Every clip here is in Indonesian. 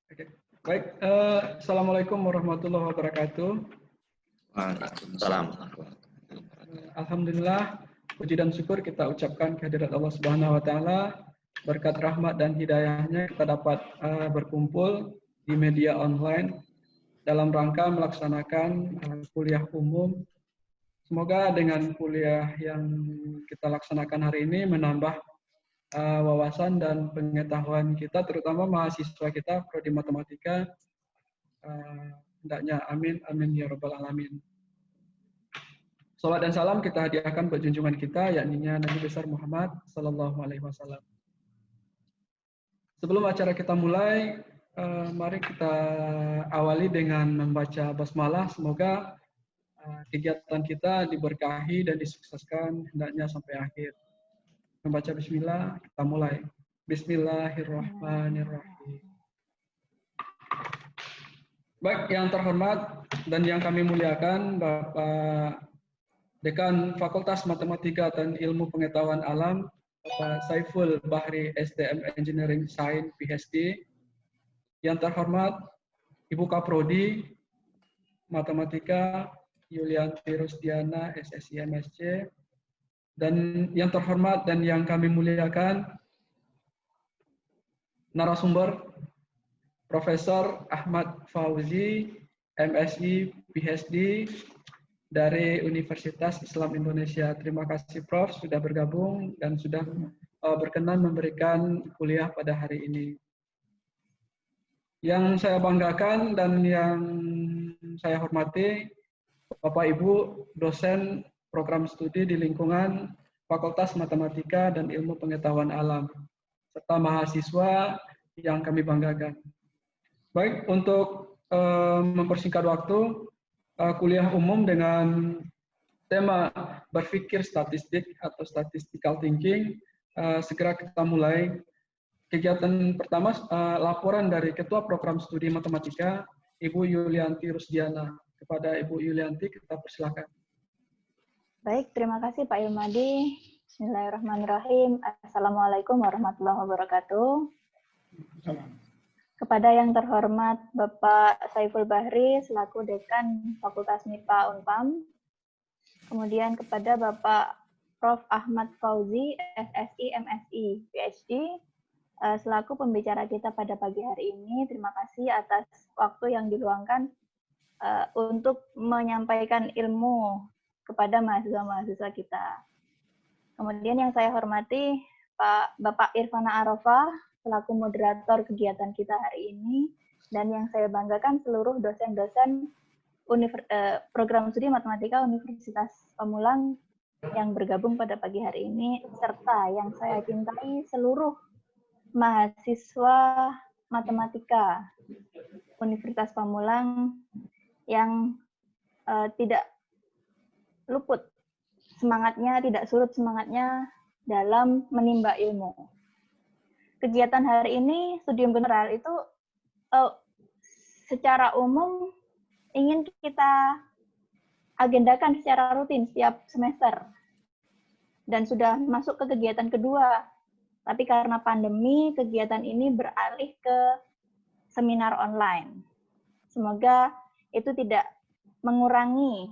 Oke. Baik, Assalamualaikum warahmatullahi wabarakatuh. Waalaikumsalam. Alhamdulillah, puji dan syukur kita ucapkan kehadirat Allah Subhanahu wa taala. Berkat rahmat dan hidayahnya kita dapat berkumpul di media online dalam rangka melaksanakan kuliah umum. Semoga dengan kuliah yang kita laksanakan hari ini menambah wawasan dan pengetahuan kita, terutama mahasiswa kita prodi matematika. Hendaknya amin, amin ya rabbal alamin. Salat dan salam kita hadiahkan buat junjungan kita, yakni Nabi besar Muhammad Sallallahu Alaihi Wasallam. Sebelum acara kita mulai, mari kita awali dengan membaca basmalah. Semoga kegiatan kita diberkahi dan disukseskan hendaknya sampai akhir. Membaca Bismillah, kita mulai. Bismillahirrahmanirrahim. Baik, yang terhormat dan yang kami muliakan Bapak Dekan Fakultas Matematika dan Ilmu Pengetahuan Alam, Bapak Saiful Bahri STM Engineering Science PhD. Yang terhormat Ibu Kaprodi Matematika Yulianti Rusdiana SSI MSc. Dan yang terhormat dan yang kami muliakan narasumber Profesor Ahmad Fauzi MSI PhD dari Universitas Islam Indonesia. Terima kasih Prof sudah bergabung dan sudah berkenan memberikan kuliah pada hari ini. Yang saya banggakan dan yang saya hormati Bapak Ibu dosen program studi di lingkungan Fakultas Matematika dan Ilmu Pengetahuan Alam serta mahasiswa yang kami banggakan. Baik, untuk mempersingkat waktu, kuliah umum dengan tema berpikir statistik atau statistical thinking segera kita mulai. Kegiatan pertama laporan dari Ketua Program Studi Matematika Ibu Yulianti Rusdiana. Kepada Ibu Yulianti kita persilakan. Baik, terima kasih Pak Ilmadi. Bismillahirrahmanirrahim. Assalamualaikum warahmatullahi wabarakatuh. Kepada yang terhormat Bapak Saiful Bahri selaku Dekan Fakultas MIPA Unpam, kemudian kepada Bapak Prof. Ahmad Fauzi SSI MSI PhD selaku pembicara kita pada pagi hari ini. Terima kasih atas waktu yang diluangkan untuk menyampaikan ilmu kepada mahasiswa-mahasiswa kita. Kemudian yang saya hormati Bapak Irfana Arafah selaku moderator kegiatan kita hari ini, dan yang saya banggakan seluruh dosen-dosen program studi matematika Universitas Pamulang yang bergabung pada pagi hari ini, serta yang saya cintai seluruh mahasiswa matematika Universitas Pamulang yang tidak luput semangatnya, tidak surut semangatnya dalam menimba ilmu. Kegiatan hari ini, studium general itu secara umum ingin kita agendakan secara rutin setiap semester. Dan sudah masuk ke kegiatan kedua. Tapi karena pandemi, kegiatan ini beralih ke seminar online. Semoga itu tidak mengurangi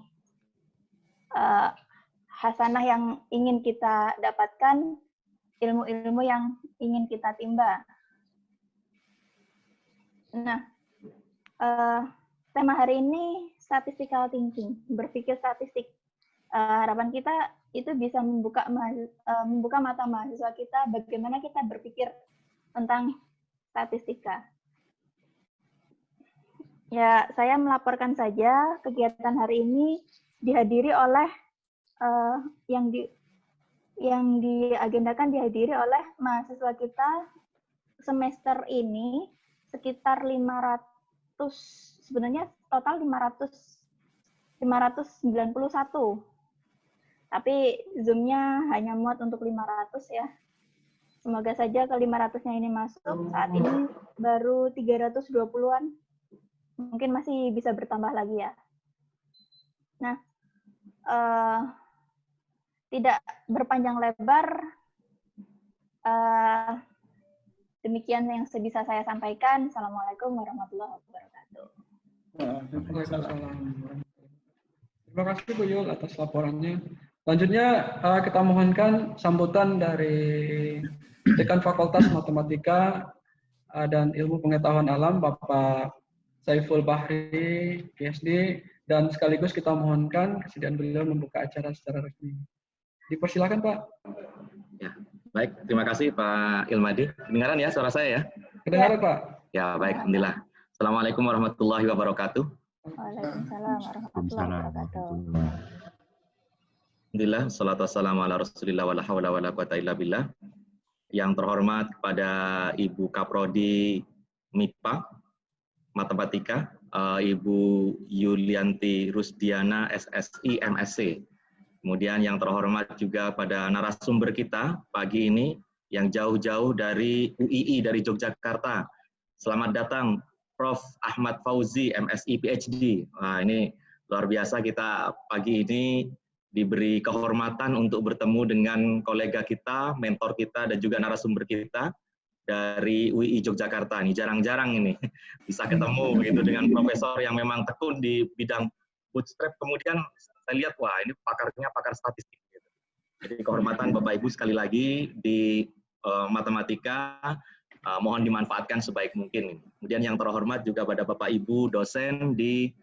hasanah yang ingin kita dapatkan, ilmu-ilmu yang ingin kita timba. Nah, tema hari ini statistical thinking, berpikir statistik. Harapan kita itu bisa membuka mata mahasiswa kita bagaimana kita berpikir tentang statistika. Ya, saya melaporkan saja kegiatan hari ini dihadiri oleh yang diagendakan dihadiri oleh mahasiswa kita semester ini sekitar 500, sebenarnya total 591. Tapi Zoom-nya hanya muat untuk 500 ya. Semoga saja ke 500-nya ini masuk. Saat ini baru 320-an. Mungkin masih bisa bertambah lagi ya. Nah, tidak berpanjang lebar, Demikian yang bisa saya sampaikan. Assalamualaikum warahmatullahi wabarakatuh. Waalaikumsalam. Terima kasih Bu Yul atas laporannya. Selanjutnya kita mohonkan sambutan dari Dekan Fakultas Matematika dan Ilmu Pengetahuan Alam Bapak Saiful Bahri, PhD, dan sekaligus kita mohonkan kesediaan beliau membuka acara secara resmi. Dipersilakan Pak. Ya, baik. Terima kasih Pak Ilmadi. Kedengaran ya suara saya ya? Kedengaran Pak? Ya, baik. Alhamdulillah. Assalamualaikum warahmatullahi wabarakatuh. Waalaikumsalam warahmatullahi wabarakatuh. Alhamdulillah, salatu wassalamu ala rasulillah wa la hawla wa la quwata illa billah. Yang terhormat kepada Ibu Kaprodi MIPA Matematika, Ibu Yulianti Rusdiana SSI MSc. Kemudian yang terhormat juga pada narasumber kita pagi ini yang jauh-jauh dari UII dari Yogyakarta. Selamat datang Prof. Ahmad Fauzi MSI PhD. Nah, ini luar biasa kita pagi ini diberi kehormatan untuk bertemu dengan kolega kita, mentor kita dan juga narasumber kita dari UII Yogyakarta. Ini jarang-jarang ini bisa ketemu begitu dengan profesor yang memang tekun di bidang bootstrap. Kemudian saya lihat, wah ini pakarnya pakar statistik. Gitu. Jadi kehormatan Bapak Ibu sekali lagi di matematika, mohon dimanfaatkan sebaik mungkin. Kemudian yang terhormat juga pada Bapak Ibu dosen di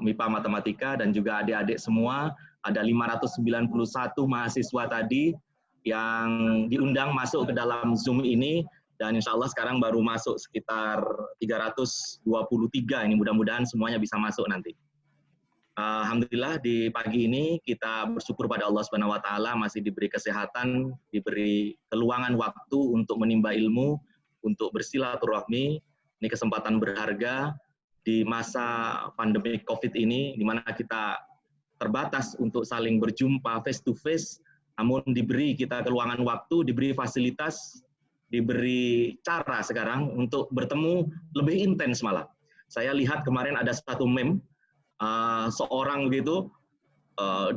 MIPA Matematika dan juga adik-adik semua, ada 591 mahasiswa tadi yang diundang masuk ke dalam Zoom ini, dan insya Allah sekarang baru masuk sekitar 323 ini, mudah-mudahan semuanya bisa masuk nanti. Alhamdulillah di pagi ini kita bersyukur pada Allah Subhanahu wa taala masih diberi kesehatan, diberi keluangan waktu untuk menimba ilmu, untuk bersilaturahmi. Ini kesempatan berharga di masa pandemi Covid ini di mana kita terbatas untuk saling berjumpa face to face, namun diberi kita keluangan waktu, diberi fasilitas, diberi cara sekarang untuk bertemu lebih intens malah. Saya lihat kemarin ada satu meme seorang begitu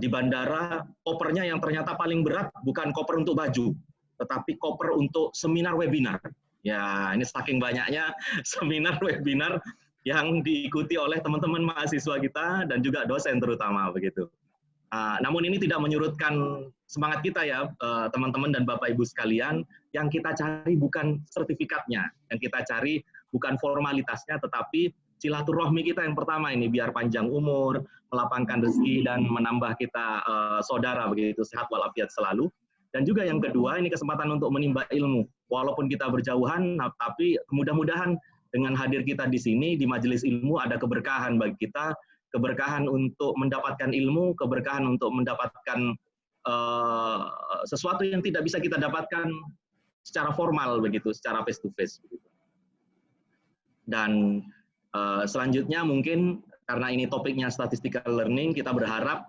di bandara, kopernya yang ternyata paling berat bukan koper untuk baju, tetapi koper untuk seminar webinar. Ya, ini saking banyaknya seminar webinar yang diikuti oleh teman-teman mahasiswa kita dan juga dosen terutama begitu. Namun ini tidak menyurutkan semangat kita ya teman-teman dan Bapak Ibu sekalian. Yang kita cari bukan sertifikatnya, yang kita cari bukan formalitasnya, tetapi silaturahmi kita yang pertama ini biar panjang umur, melapangkan rezeki dan menambah kita saudara begitu, sehat walafiat selalu. Dan juga yang kedua ini kesempatan untuk menimba ilmu. Walaupun kita berjauhan, tapi mudah-mudahan dengan hadir kita di sini di majelis ilmu ada keberkahan bagi kita, keberkahan untuk mendapatkan ilmu, keberkahan untuk mendapatkan sesuatu yang tidak bisa kita dapatkan secara formal begitu, secara face to face begitu. Dan selanjutnya mungkin karena ini topiknya statistical learning, kita berharap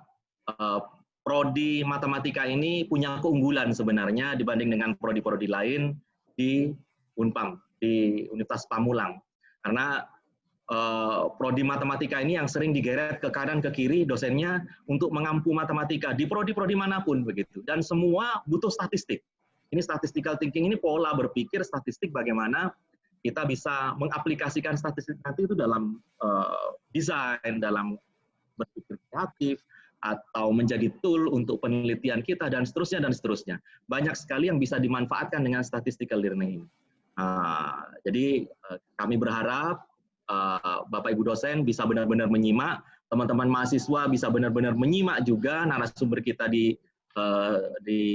prodi matematika ini punya keunggulan sebenarnya dibanding dengan prodi-prodi lain di Unpam, di Universitas Pamulang. Karena prodi matematika ini yang sering digeret ke kanan ke kiri dosennya untuk mengampu matematika di prodi-prodi manapun begitu. Dan semua butuh statistik. Ini statistical thinking, ini pola berpikir statistik bagaimana kita bisa mengaplikasikan statistik nanti itu dalam desain, dalam berpikir kreatif, atau menjadi tool untuk penelitian kita, dan seterusnya, dan seterusnya. Banyak sekali yang bisa dimanfaatkan dengan statistical learning ini. Jadi kami berharap Bapak Ibu dosen bisa benar-benar menyimak, teman-teman mahasiswa bisa benar-benar menyimak juga narasumber kita di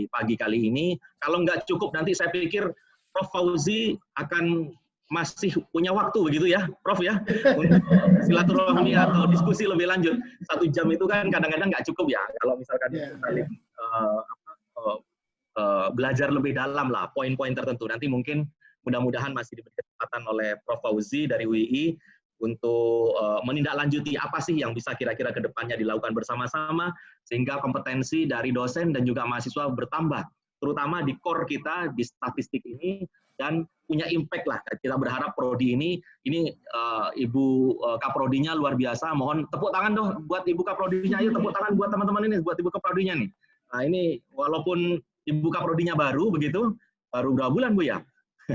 pagi kali ini. Kalau nggak cukup nanti saya pikir Prof. Fauzi akan masih punya waktu begitu ya, Prof ya, untuk silaturahmi atau diskusi lebih lanjut. 1 jam itu kan kadang-kadang nggak cukup ya, kalau misalkan saling belajar lebih dalam lah, poin-poin tertentu. Nanti mungkin mudah-mudahan masih diberi kesempatan oleh Prof. Fauzi dari UII untuk menindaklanjuti apa sih yang bisa kira-kira ke depannya dilakukan bersama-sama, sehingga kompetensi dari dosen dan juga mahasiswa bertambah, terutama di core kita, di statistik ini, dan punya impact lah. Kita berharap prodi ini Ibu Kaprodinya luar biasa. Mohon tepuk tangan dong buat Ibu Kaprodinya. Ayo tepuk tangan buat teman-teman ini, buat Ibu Kaprodinya nih. Nah ini walaupun Ibu Kaprodinya baru begitu, baru berapa bulan Bu ya?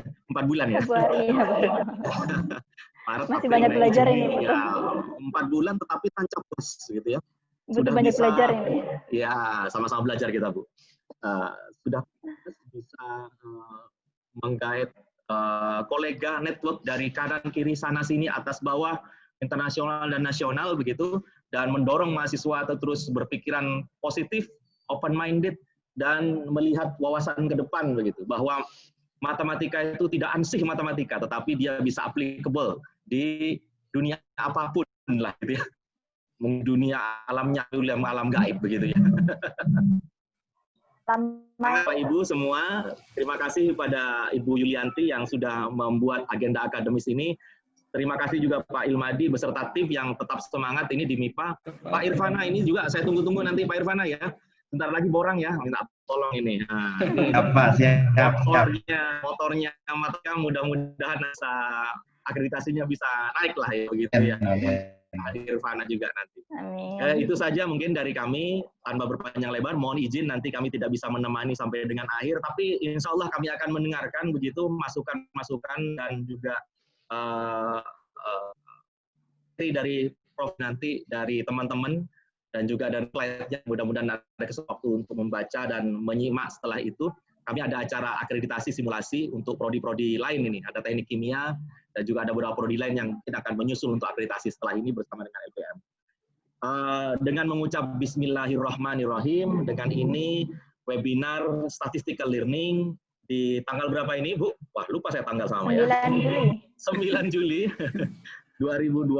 4 bulan ya. Februari ya baru. Maret, Masih April, banyak Mei, belajar Juni, ini, Bu. ya 4 bulan tetapi tancap gas gitu ya. Butuh banyak belajar ini. Ya, sama-sama belajar kita, Bu. Sudah bisa menggait kolega network dari kanan kiri sana sini atas bawah, internasional dan nasional begitu, dan mendorong mahasiswa terus berpikiran positif, open minded, dan melihat wawasan ke depan begitu, bahwa matematika itu tidak ansih matematika, tetapi dia bisa applicable di dunia apapun lah gitu ya. Dunia alamnya, alam gaib begitu ya. Bapak Ibu semua, terima kasih kepada Ibu Yulianti yang sudah membuat agenda akademis ini. Terima kasih juga Pak Ilmadi beserta tim yang tetap semangat ini di MIPA. Pak Irfana ini juga saya tunggu-tunggu nanti Pak Irfana ya. Bentar lagi borang ya, minta tolong ini. Nah, ini motornya matematika, mudah-mudahan akreditasinya bisa naik lah ya begitu ya. Irfana juga nanti. Itu saja mungkin dari kami, tanpa berpanjang lebar, mohon izin nanti kami tidak bisa menemani sampai dengan akhir, tapi insya Allah kami akan mendengarkan begitu masukan-masukan dan juga dari Prof nanti, dari teman-teman, dan juga dari slide-nya, mudah-mudahan ada kesempatan untuk membaca dan menyimak. Setelah itu kami ada acara akreditasi simulasi untuk prodi-prodi lain ini, ada teknik kimia, dan juga ada beberapa prodi lain yang kita akan menyusul untuk akreditasi setelah ini bersama dengan LPM. Dengan mengucap Bismillahirrahmanirrahim, dengan ini webinar Statistical Learning di tanggal berapa ini, Bu? Wah, lupa saya tanggal sama ya. 9 Juli 2020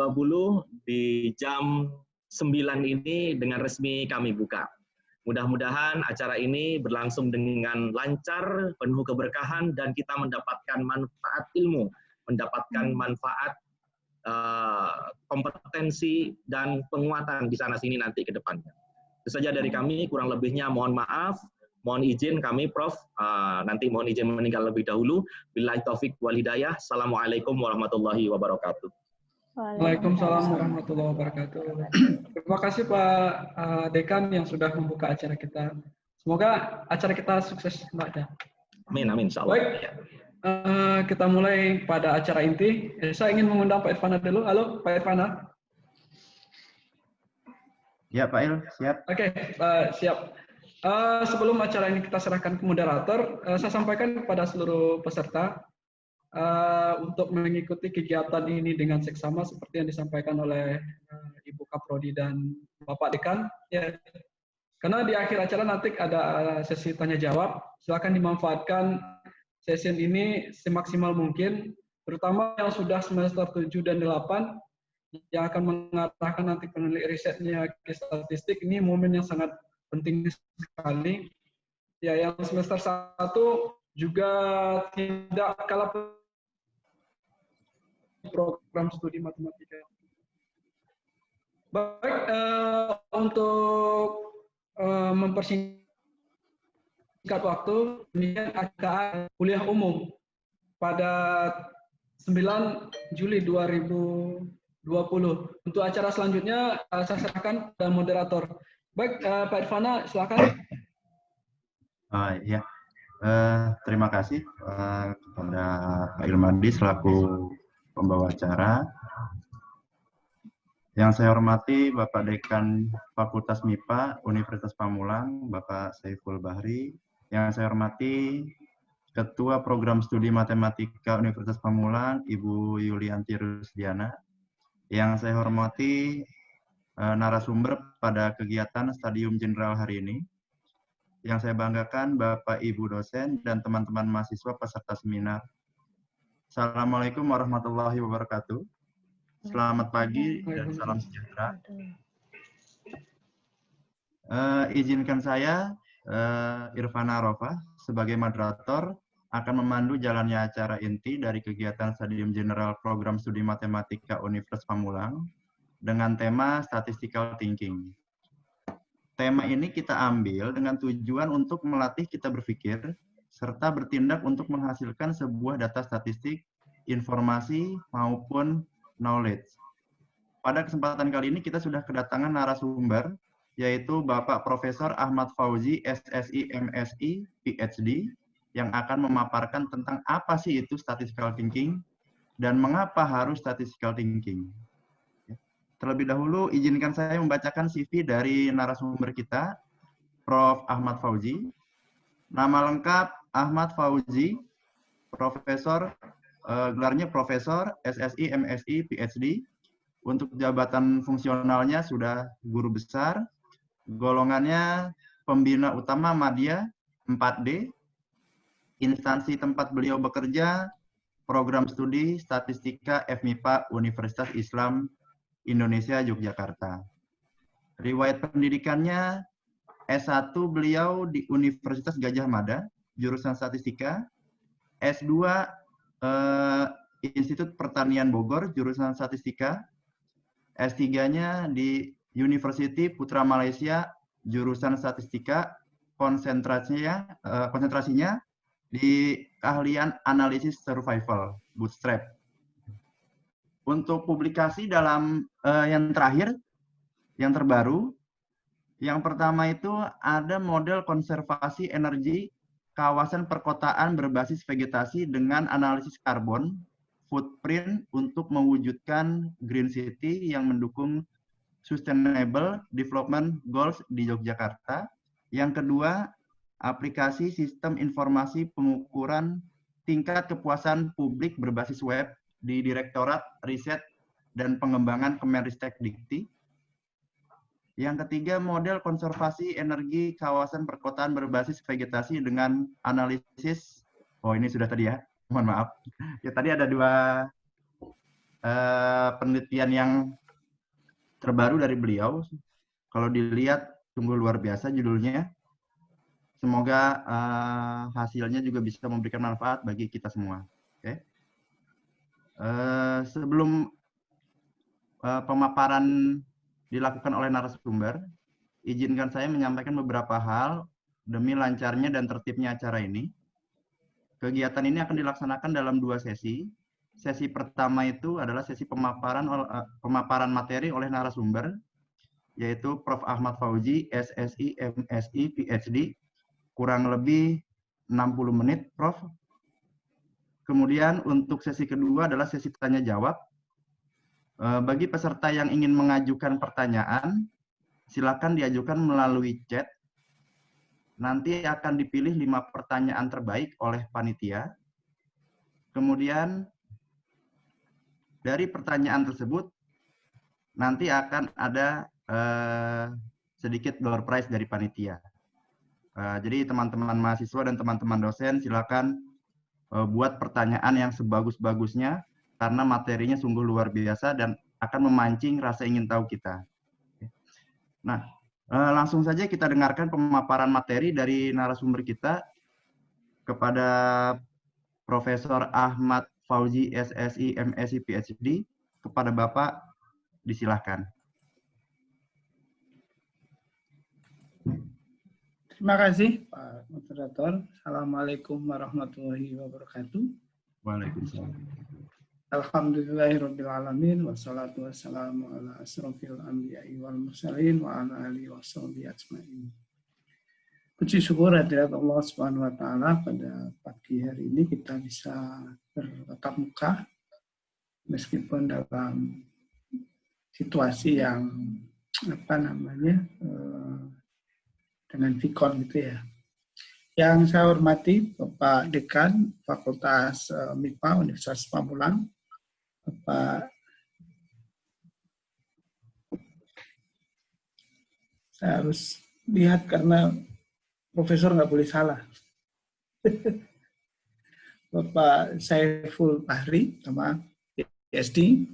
di jam 9 ini dengan resmi kami buka. Mudah-mudahan acara ini berlangsung dengan lancar, penuh keberkahan, dan kita mendapatkan manfaat ilmu, mendapatkan manfaat kompetensi dan penguatan di sana-sini nanti ke depannya. Itu saja dari kami, kurang lebihnya mohon maaf, mohon izin kami Prof, nanti mohon izin meninggal lebih dahulu. Billahi taufik wal hidayah. Assalamualaikum warahmatullahi wabarakatuh. Waalaikumsalam warahmatullahi wabarakatuh. Terima kasih Pak Dekan yang sudah membuka acara kita. Semoga acara kita sukses, Mbak. Amin, amin, insya Allah. Baik, kita mulai pada acara inti. Saya ingin mengundang Pak Irfana dulu. Halo, Pak Irfana. Ya, Pak Il, siap. Oke, siap. Sebelum acara ini kita serahkan ke moderator, saya sampaikan kepada seluruh peserta untuk mengikuti kegiatan ini dengan seksama seperti yang disampaikan oleh Ibu Kaprodi dan Bapak Dekan. Ya, karena di akhir acara nanti ada sesi tanya jawab. Silakan dimanfaatkan sesi ini semaksimal mungkin, terutama yang sudah semester 7 dan 8 yang akan mengarahkan nanti penelit risetnya ke statistik. Ini momen yang sangat penting sekali. Ya, yang semester 1 juga tidak kalah program studi matematika. Baik, untuk mempersingkat waktu, ini akan kuliah umum pada 9 Juli 2020. Untuk acara selanjutnya, saya serahkan pada moderator. Baik, Pak Irfana, silakan. Ya, terima kasih kepada Pak Ilmadi selaku pembawa acara. Yang saya hormati Bapak Dekan Fakultas MIPA Universitas Pamulang, Bapak Saiful Bahri. Yang saya hormati Ketua Program Studi Matematika Universitas Pamulang, Ibu Yulianti Rusdiana. Yang saya hormati narasumber pada kegiatan Stadium General hari ini. Yang saya banggakan Bapak Ibu dosen dan teman-teman mahasiswa peserta seminar. Assalamualaikum warahmatullahi wabarakatuh. Selamat pagi dan salam sejahtera. Izinkan saya, Irfana Arofah, sebagai moderator, akan memandu jalannya acara inti dari kegiatan Stadium General Program Studi Matematika Universitas Pamulang dengan tema Statistical Thinking. Tema ini kita ambil dengan tujuan untuk melatih kita berpikir, serta bertindak untuk menghasilkan sebuah data statistik, informasi, maupun knowledge. Pada kesempatan kali ini kita sudah kedatangan narasumber, yaitu Bapak Profesor Ahmad Fauzi, SSI, MSI, PhD, yang akan memaparkan tentang apa sih itu statistical thinking dan mengapa harus statistical thinking. Terlebih dahulu, izinkan saya membacakan CV dari narasumber kita, Prof. Ahmad Fauzi. Nama lengkap Ahmad Fauzi, Profesor, gelarnya Profesor, SSI, MSI, PhD. Untuk jabatan fungsionalnya sudah guru besar, golongannya pembina utama Madya 4D, instansi tempat beliau bekerja, program studi Statistika FMIPA Universitas Islam Indonesia Yogyakarta. Riwayat pendidikannya S1 beliau di Universitas Gadjah Mada, jurusan Statistika. S2 Institut Pertanian Bogor, jurusan Statistika. S3-nya di University Putra Malaysia, jurusan Statistika. Konsentrasinya di keahlian analisis survival, bootstrap. Untuk publikasi dalam yang terakhir, yang terbaru, yang pertama itu ada model konservasi energi kawasan perkotaan berbasis vegetasi dengan analisis karbon, footprint untuk mewujudkan Green City yang mendukung Sustainable Development Goals di Yogyakarta. Yang kedua, aplikasi sistem informasi pengukuran tingkat kepuasan publik berbasis web di Direktorat Riset dan Pengembangan Kemenristek Dikti. Yang ketiga, model konservasi energi kawasan perkotaan berbasis vegetasi dengan analisis, ini sudah tadi ya, mohon maaf. Ya, tadi ada dua penelitian yang terbaru dari beliau. Kalau dilihat, sungguh luar biasa judulnya. Semoga hasilnya juga bisa memberikan manfaat bagi kita semua. Oke. Sebelum pemaparan dilakukan oleh narasumber, izinkan saya menyampaikan beberapa hal demi lancarnya dan tertibnya acara ini. Kegiatan ini akan dilaksanakan dalam 2 sesi. Sesi pertama itu adalah sesi pemaparan materi oleh narasumber, yaitu Prof. Ahmad Fauzi, SSI, MSI, PhD, kurang lebih 60 menit, Prof. Kemudian untuk sesi kedua adalah sesi tanya jawab. Bagi peserta yang ingin mengajukan pertanyaan, silakan diajukan melalui chat. Nanti akan dipilih 5 pertanyaan terbaik oleh panitia. Kemudian dari pertanyaan tersebut, nanti akan ada sedikit door prize dari panitia. Jadi teman-teman mahasiswa dan teman-teman dosen silakan buat pertanyaan yang sebagus-bagusnya, karena materinya sungguh luar biasa dan akan memancing rasa ingin tahu kita. Nah, langsung saja kita dengarkan pemaparan materi dari narasumber kita kepada Profesor Ahmad Fauzi, SSI, MSI, PhD. Kepada Bapak, disilahkan. Terima kasih Pak Moderator. Assalamualaikum warahmatullahi wabarakatuh. Waalaikumsalam. Alhamdulillahirrabbilalamin. Wassalatu wassalamu ala asrofil anbiya'i wal mursalin wa ala alihi wa sahbihi ajma'in. Puji syukur hadirat Allah Subhanahu wa taala, pada pagi hari ini kita bisa bertatap muka meskipun dalam situasi yang dengan Vicon gitu ya. Yang saya hormati Bapak Dekan Fakultas MIPA Universitas Pamulang, Bapak, saya harus lihat karena profesor nggak boleh salah. Bapak Saiful Bahri, sama PhD.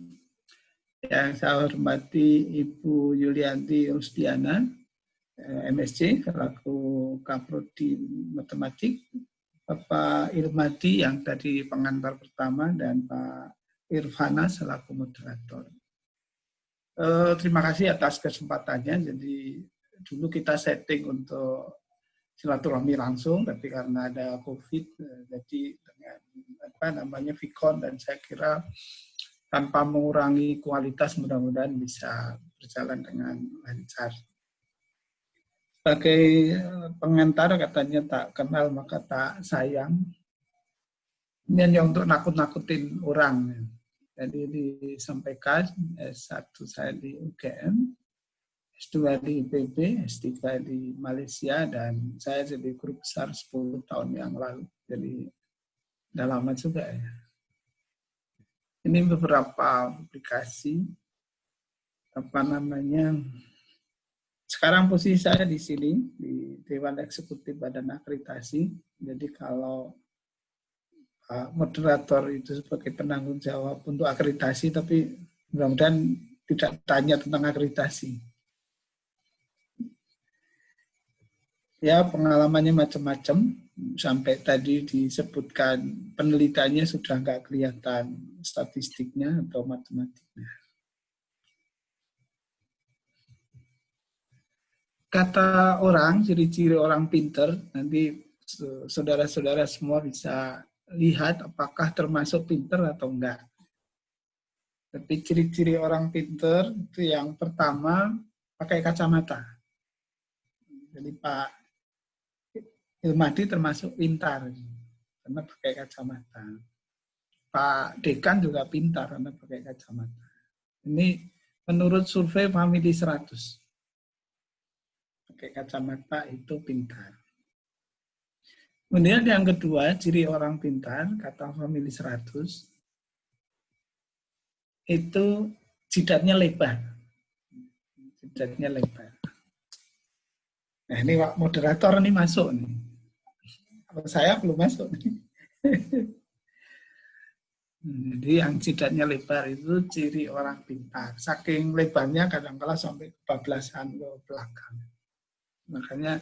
Yang saya hormati Ibu Yulianti Rusdiana, MSc, selaku Kaprodi Matematik, Bapak Irmadi yang tadi pengantar pertama, dan Pak Irfana selaku moderator. Terima kasih atas kesempatannya. Jadi dulu kita setting untuk silaturahmi langsung, tapi karena ada COVID, jadi dengan Vicon, dan saya kira tanpa mengurangi kualitas mudah-mudahan bisa berjalan dengan lancar. Sebagai pengantar katanya tak kenal maka tak sayang. Ini hanya untuk nakut-nakutin orang. Jadi disampaikan S1 saya di UGM, S2 di IPB, S3 di Malaysia, dan saya jadi guru besar 10 tahun yang lalu. Jadi udah lama juga ya. Ini beberapa publikasi, sekarang posisi saya di sini, di Dewan Eksekutif Badan Akreditasi. Jadi kalau moderator itu sebagai penanggung jawab untuk akreditasi, tapi mudah-mudahan tidak tanya tentang akreditasi. Ya, pengalamannya macam-macam, sampai tadi disebutkan penelitiannya sudah nggak kelihatan statistiknya atau matematiknya. Kata orang, ciri-ciri orang pinter, nanti saudara-saudara semua bisa lihat apakah termasuk pinter atau enggak. Tapi ciri-ciri orang pinter itu yang pertama, pakai kacamata. Jadi Pak Ilmadi termasuk pintar, karena pakai kacamata. Pak Dekan juga pintar, karena pakai kacamata. Ini menurut survei Family 100. Pakai kacamata itu pintar. Kemudian yang kedua, ciri orang pintar, kata Family 100, itu jidatnya lebar. Jidatnya lebar. Nah, ini moderator ini masuk nih. Saya belum masuk nih. Jadi yang jidatnya lebar itu ciri orang pintar. Saking lebarnya kadang-kala sampai kebablasan ke belakang. Makanya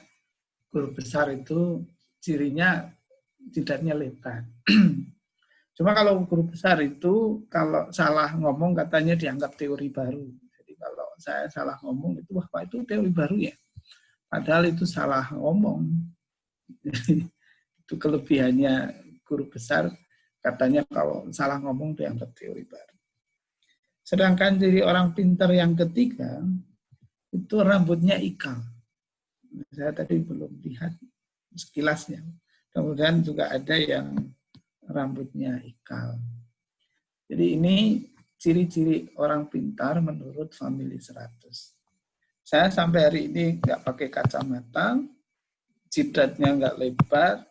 guru besar itu cirinya jidatnya lebar. Cuma kalau guru besar itu kalau salah ngomong katanya dianggap teori baru. Jadi kalau saya salah ngomong itu wah Pak itu teori baru ya. Padahal itu salah ngomong. Itu kelebihannya guru besar, katanya kalau salah ngomong dianggap teori baru. Sedangkan jadi orang pintar yang ketiga itu rambutnya ikal. Saya tadi belum lihat sekilasnya. Kemudian juga ada yang rambutnya ikal. Jadi ini ciri-ciri orang pintar menurut Family 100. Saya sampai hari ini nggak pakai kacamata, jidatnya nggak lebar,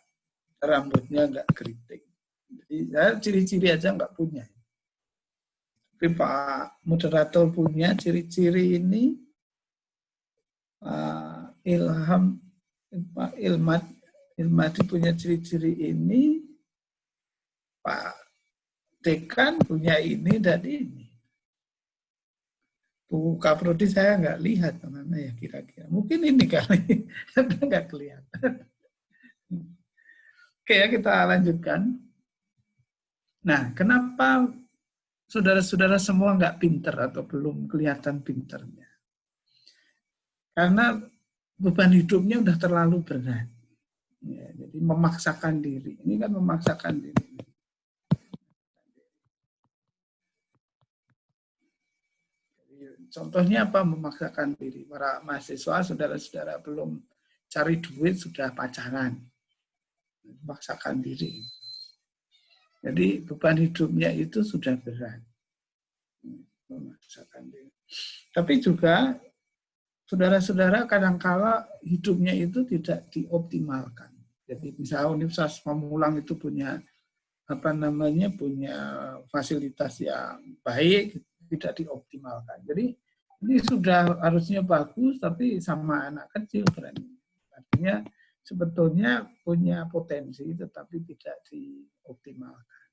rambutnya nggak keriting. Jadi saya ciri-ciri aja nggak punya. Tapi Pak moderator punya ciri-ciri ini, Pak Ilmadi punya ciri-ciri ini, Pak Dekan punya ini dan ini. Buku Kaprodi saya nggak lihat mana ya kira-kira. Mungkin ini kali, nggak kelihatan. Oke ya, kita lanjutkan. Nah, kenapa saudara-saudara semua nggak pinter atau belum kelihatan pinternya? Karena beban hidupnya udah terlalu berat. Ya, jadi memaksakan diri. Ini kan memaksakan diri. Contohnya apa memaksakan diri? Para mahasiswa, saudara-saudara belum cari duit, sudah pacaran. Memaksakan diri. Jadi beban hidupnya itu sudah berat. Memaksakan diri. Tapi juga saudara-saudara kadang-kala hidupnya itu tidak dioptimalkan. Jadi misalnya Universitas Pamulang itu punya punya fasilitas yang baik, tidak dioptimalkan. Jadi ini sudah harusnya bagus, tapi sama anak kecil berani. Artinya sebetulnya punya potensi, tetapi tidak dioptimalkan.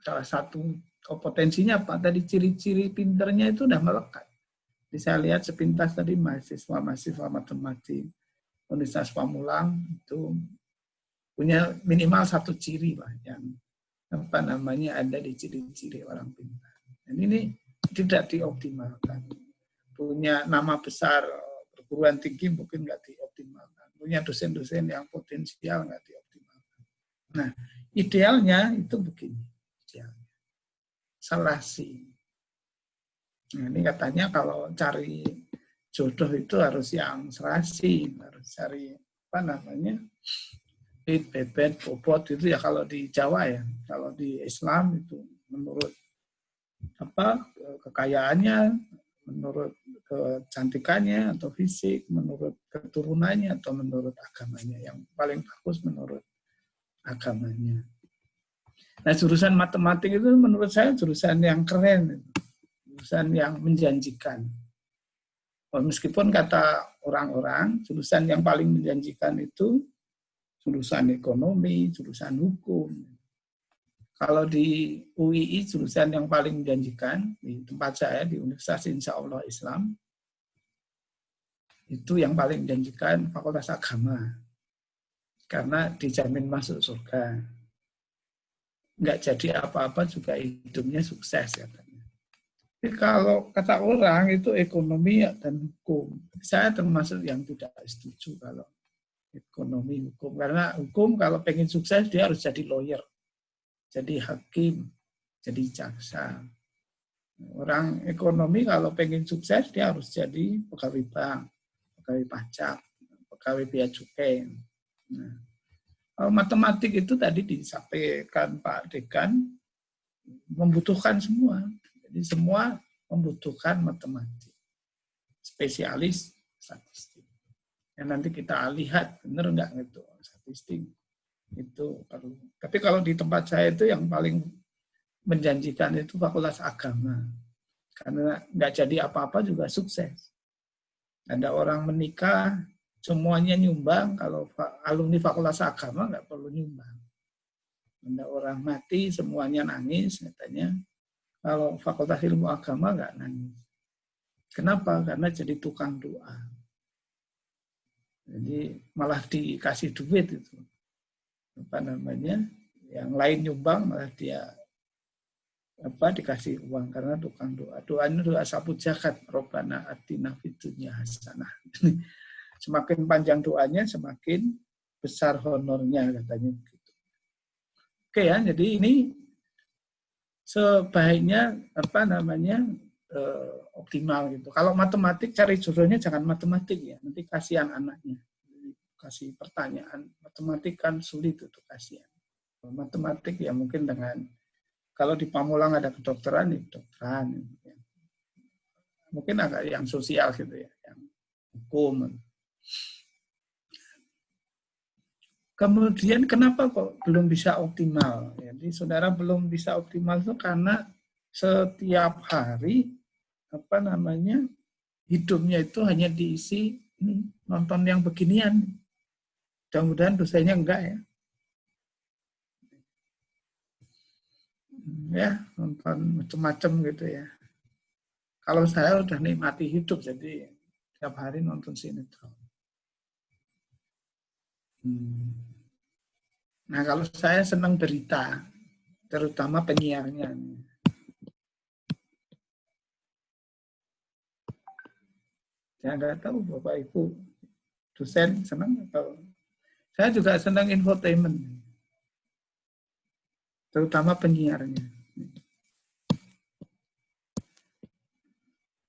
Salah satu potensinya apa? Tadi ciri-ciri pinternya itu sudah melekat. Jadi saya lihat sepintas tadi mahasiswa matematik Universitas Pamulang itu punya minimal satu ciri lah yang ada di ciri-ciri orang pintar. Dan ini tidak dioptimalkan. Punya nama besar perguruan tinggi mungkin nggak dioptimalkan. Punya dosen-dosen yang potensial nggak dioptimalkan. Nah, idealnya itu begini. Idealnya. Selasi. Nah, ini katanya kalau cari jodoh itu harus yang serasi, harus cari apa namanya, bebet, bobot itu ya kalau di Jawa ya. Kalau di Islam itu menurut apa kekayaannya, menurut kecantikannya atau fisik, menurut keturunannya atau menurut agamanya. Yang paling bagus menurut agamanya. Nah, jurusan matematik itu menurut saya jurusan yang keren, jurusan yang menjanjikan. Meskipun kata orang-orang, jurusan yang paling menjanjikan itu jurusan ekonomi, jurusan hukum. Kalau di UII, jurusan yang paling menjanjikan, di tempat saya, di Universitas Insya Allah Islam, itu yang paling menjanjikan Fakultas Agama. Karena dijamin masuk surga. Nggak jadi apa-apa juga hidupnya sukses, katanya. Tapi kalau kata orang itu ekonomi dan hukum. Saya termasuk yang tidak setuju kalau ekonomi hukum. Karena hukum kalau pengen sukses dia harus jadi lawyer, jadi hakim, jadi jaksa. Orang ekonomi kalau pengen sukses dia harus jadi pegawai bank, pegawai pajak, pegawai bea cukai. Nah, kalau matematik itu tadi disampaikan Pak Dekan membutuhkan semua. Jadi semua membutuhkan matematik. Spesialis statistik. Yang nanti kita lihat benar enggak gitu statistik itu perlu. Tapi kalau di tempat saya itu yang paling menjanjikan itu Fakultas Agama. Karena enggak jadi apa-apa juga sukses. Ada orang menikah semuanya nyumbang, kalau alumni Fakultas Agama enggak perlu nyumbang. Ada orang mati semuanya nangis katanya. Kalau Fakultas Ilmu Agama nggak nangis. Kenapa? Karena jadi tukang doa. Jadi malah dikasih duit itu. Apa namanya? Yang lain nyumbang malah dia dikasih uang karena tukang doa. Doanya doa sapu jagat. Robbana atina fid dunya hasanah. Semakin panjang doanya, semakin besar honornya katanya begitu. Oke ya, jadi ini sebaiknya optimal gitu. Kalau matematik cari jodohnya jangan matematik ya, nanti kasihan anaknya. Kasih pertanyaan, matematik kan sulit untuk kasihan. Matematik ya mungkin dengan kalau di Pamulang ada kedokteran, ya kedokteran. Ya. Mungkin agak yang sosial gitu ya, yang hukum. Kemudian kenapa kok belum bisa optimal? Jadi saudara belum bisa optimal itu karena setiap hari hidupnya itu hanya diisi nonton yang beginian. Mudah-mudahan dosanya enggak ya. Ya, nonton macam-macam gitu ya. Kalau saya udah nikmati hidup jadi tiap hari nonton sinetron. Nah, kalau saya senang berita, terutama penyiarnya. Saya nggak tahu Bapak Ibu dosen senang atau saya juga senang infotainment, terutama penyiarnya.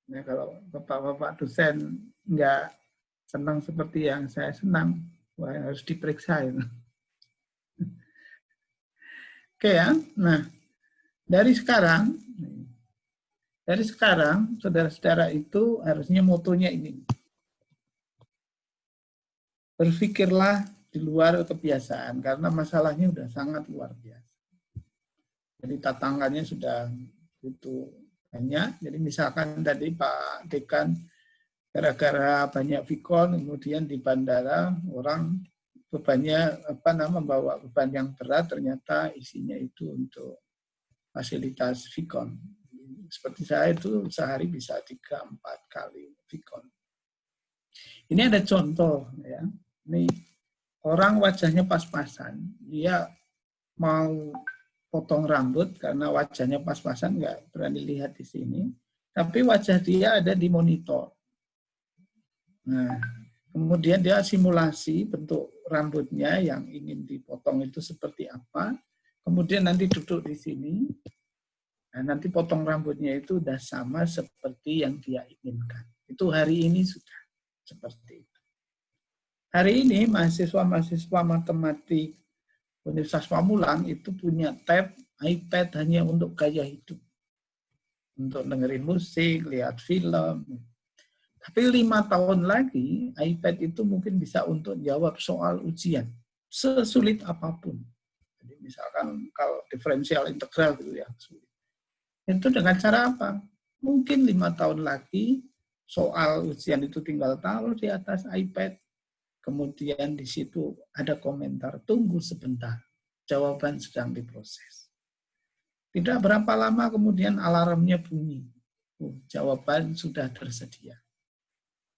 Nah, kalau Bapak-Bapak dosen nggak senang seperti yang saya senang, wah, harus diperiksa itu. Oke ya, nah dari sekarang saudara-saudara itu harusnya motonya ini. Berpikirlah di luar kebiasaan, karena masalahnya sudah sangat luar biasa. Jadi tantangannya sudah begitu banyak. Jadi misalkan tadi Pak Dekan, gara-gara banyak vikon, kemudian di bandara orang bebannya membawa beban yang berat, ternyata isinya itu untuk fasilitas vikon. Seperti saya itu sehari bisa 3-4 kali vikon. Ini ada contoh ya. Ini orang wajahnya pas-pasan, dia mau potong rambut karena wajahnya pas-pasan, nggak berani lihat di sini. Tapi wajah dia ada di monitor. Nah, kemudian dia simulasi bentuk rambutnya yang ingin dipotong itu seperti apa. Kemudian nanti duduk di sini. Nah, nanti potong rambutnya itu udah sama seperti yang dia inginkan. Itu hari ini sudah seperti itu. Hari ini mahasiswa-mahasiswa matematik Universitas Pamulang itu punya tab iPad hanya untuk gaya hidup. Untuk dengerin musik, lihat film. Tapi 5 tahun lagi, iPad itu mungkin bisa untuk jawab soal ujian. Sesulit apapun. Jadi misalkan kalau diferensial integral gitu ya, sulit. Itu dengan cara apa? Mungkin 5 tahun lagi, soal ujian itu tinggal taruh di atas iPad. Kemudian di situ ada komentar, tunggu sebentar, jawaban sedang diproses. Tidak berapa lama kemudian alarmnya bunyi, jawaban sudah tersedia.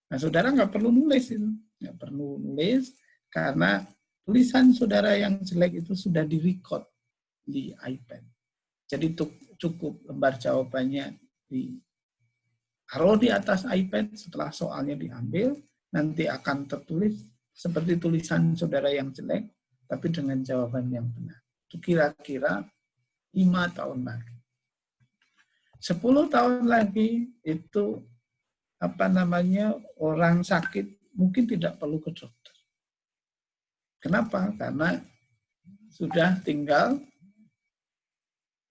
Nah, saudara nggak perlu nulis itu, nggak perlu nulis karena tulisan saudara yang jelek itu sudah direcord di iPad. Jadi cukup lembar jawabannya ditaruh di atas iPad setelah soalnya diambil, nanti akan tertulis seperti tulisan saudara yang jelek, tapi dengan jawaban yang benar. Itu kira-kira 5 tahun lagi. 10 tahun lagi itu orang sakit mungkin tidak perlu ke dokter. Kenapa? Karena sudah tinggal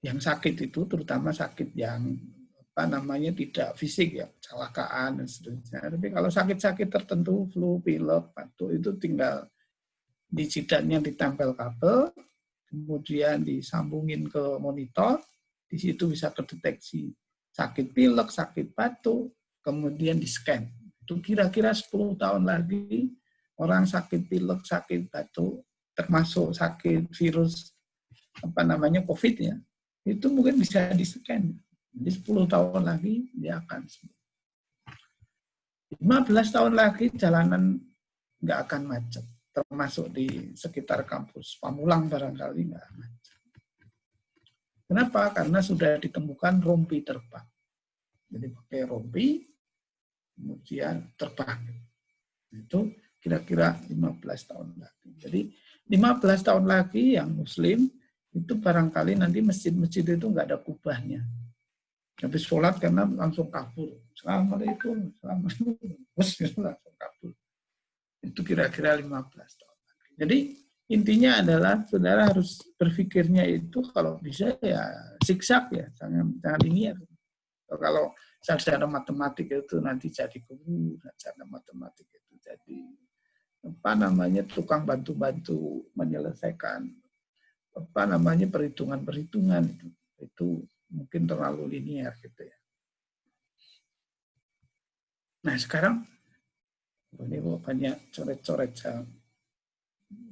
yang sakit itu, terutama sakit yang tidak fisik ya, kecelakaan dan seterusnya. Tapi kalau sakit-sakit tertentu, flu, pilek, batuk itu tinggal di jidatnya ditempel kabel, kemudian disambungin ke monitor, di situ bisa kedeteksi sakit pilek, sakit batuk, kemudian di-scan. Itu kira-kira 10 tahun lagi orang sakit pilek, sakit batuk, termasuk sakit virus COVID ya, itu mungkin bisa di-scan. Jadi 10 tahun lagi dia akan sembuh. 15 tahun lagi jalanan nggak akan macet, termasuk di sekitar kampus Pamulang barangkali nggak macet. Kenapa? Karena sudah ditemukan rompi terbang. Jadi pakai rompi, kemudian terbang. Itu kira-kira 15 tahun lagi. Jadi 15 tahun lagi yang Muslim, itu barangkali nanti masjid-masjid itu nggak ada kubahnya. Habis sholat karena langsung kabur. Assalamualaikum, assalamualaikum. Langsung kabur. Itu kira-kira 15 tahun lagi. Jadi intinya adalah saudara harus berpikirnya itu kalau bisa ya zigzag ya, jangan linear. Kalau sarjana matematik itu nanti jadi guru, sarjana matematik itu jadi tukang bantu-bantu menyelesaikan perhitungan-perhitungan itu mungkin terlalu linear gitu ya. Nah sekarang ini banyak coret-coret,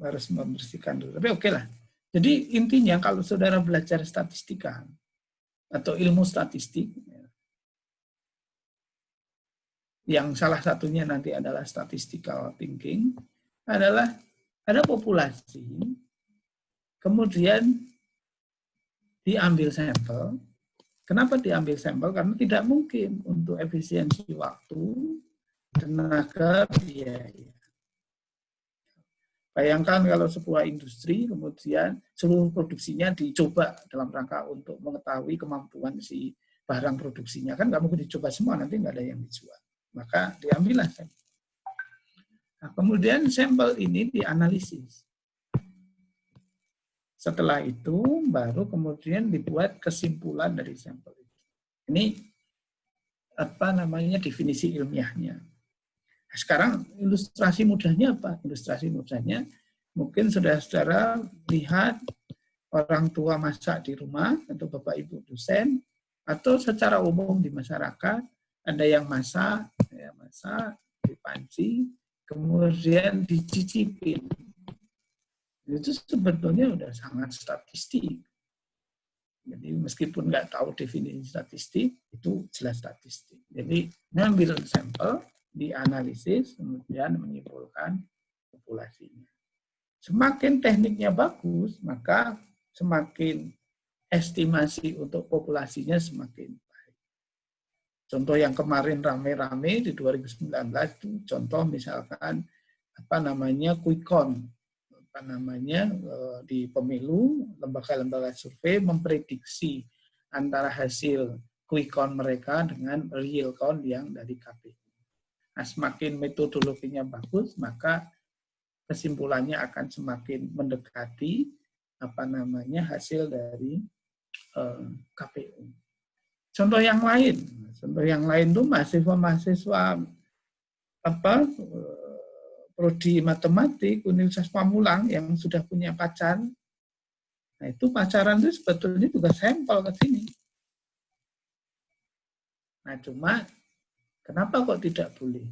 harus membersihkan dulu. Tapi oke lah. Jadi intinya kalau saudara belajar statistika atau ilmu statistik, yang salah satunya nanti adalah statistical thinking, adalah ada populasi, kemudian diambil sampel. Kenapa diambil sampel? Karena tidak mungkin untuk efisiensi waktu, tenaga, biaya. Bayangkan kalau sebuah industri, kemudian seluruh produksinya dicoba dalam rangka untuk mengetahui kemampuan si barang produksinya. Kan nggak mungkin dicoba semua, nanti nggak ada yang dijual. Maka diambillah sampel. Nah, kemudian sampel ini dianalisis. Setelah itu baru kemudian dibuat kesimpulan dari sampel itu. Ini definisi ilmiahnya. Nah, sekarang ilustrasi mudahnya apa? Ilustrasi mudahnya mungkin saudara-saudara lihat orang tua masak di rumah atau Bapak Ibu dosen atau secara umum di masyarakat ada yang masak di panci kemudian dicicipin. Itu sebetulnya udah sangat statistik. Jadi meskipun nggak tahu definisi statistik, itu jelas statistik. Jadi ngambil sampel, dianalisis, kemudian menyimpulkan populasinya. Semakin tekniknya bagus, maka semakin estimasi untuk populasinya semakin baik. Contoh yang kemarin rame-rame di 2019 itu contoh misalkan quick count. Di pemilu, lembaga-lembaga survei memprediksi antara hasil quick count mereka dengan real count yang dari KPU. Nah, semakin metodologinya bagus, maka kesimpulannya akan semakin mendekati hasil dari KPU. Contoh yang lain tuh mahasiswa prodi matematik Universitas Pamulang yang sudah punya pacar. Nah, itu pacaran itu sebetulnya juga sampel ke sini. Nah, cuma kenapa kok tidak boleh?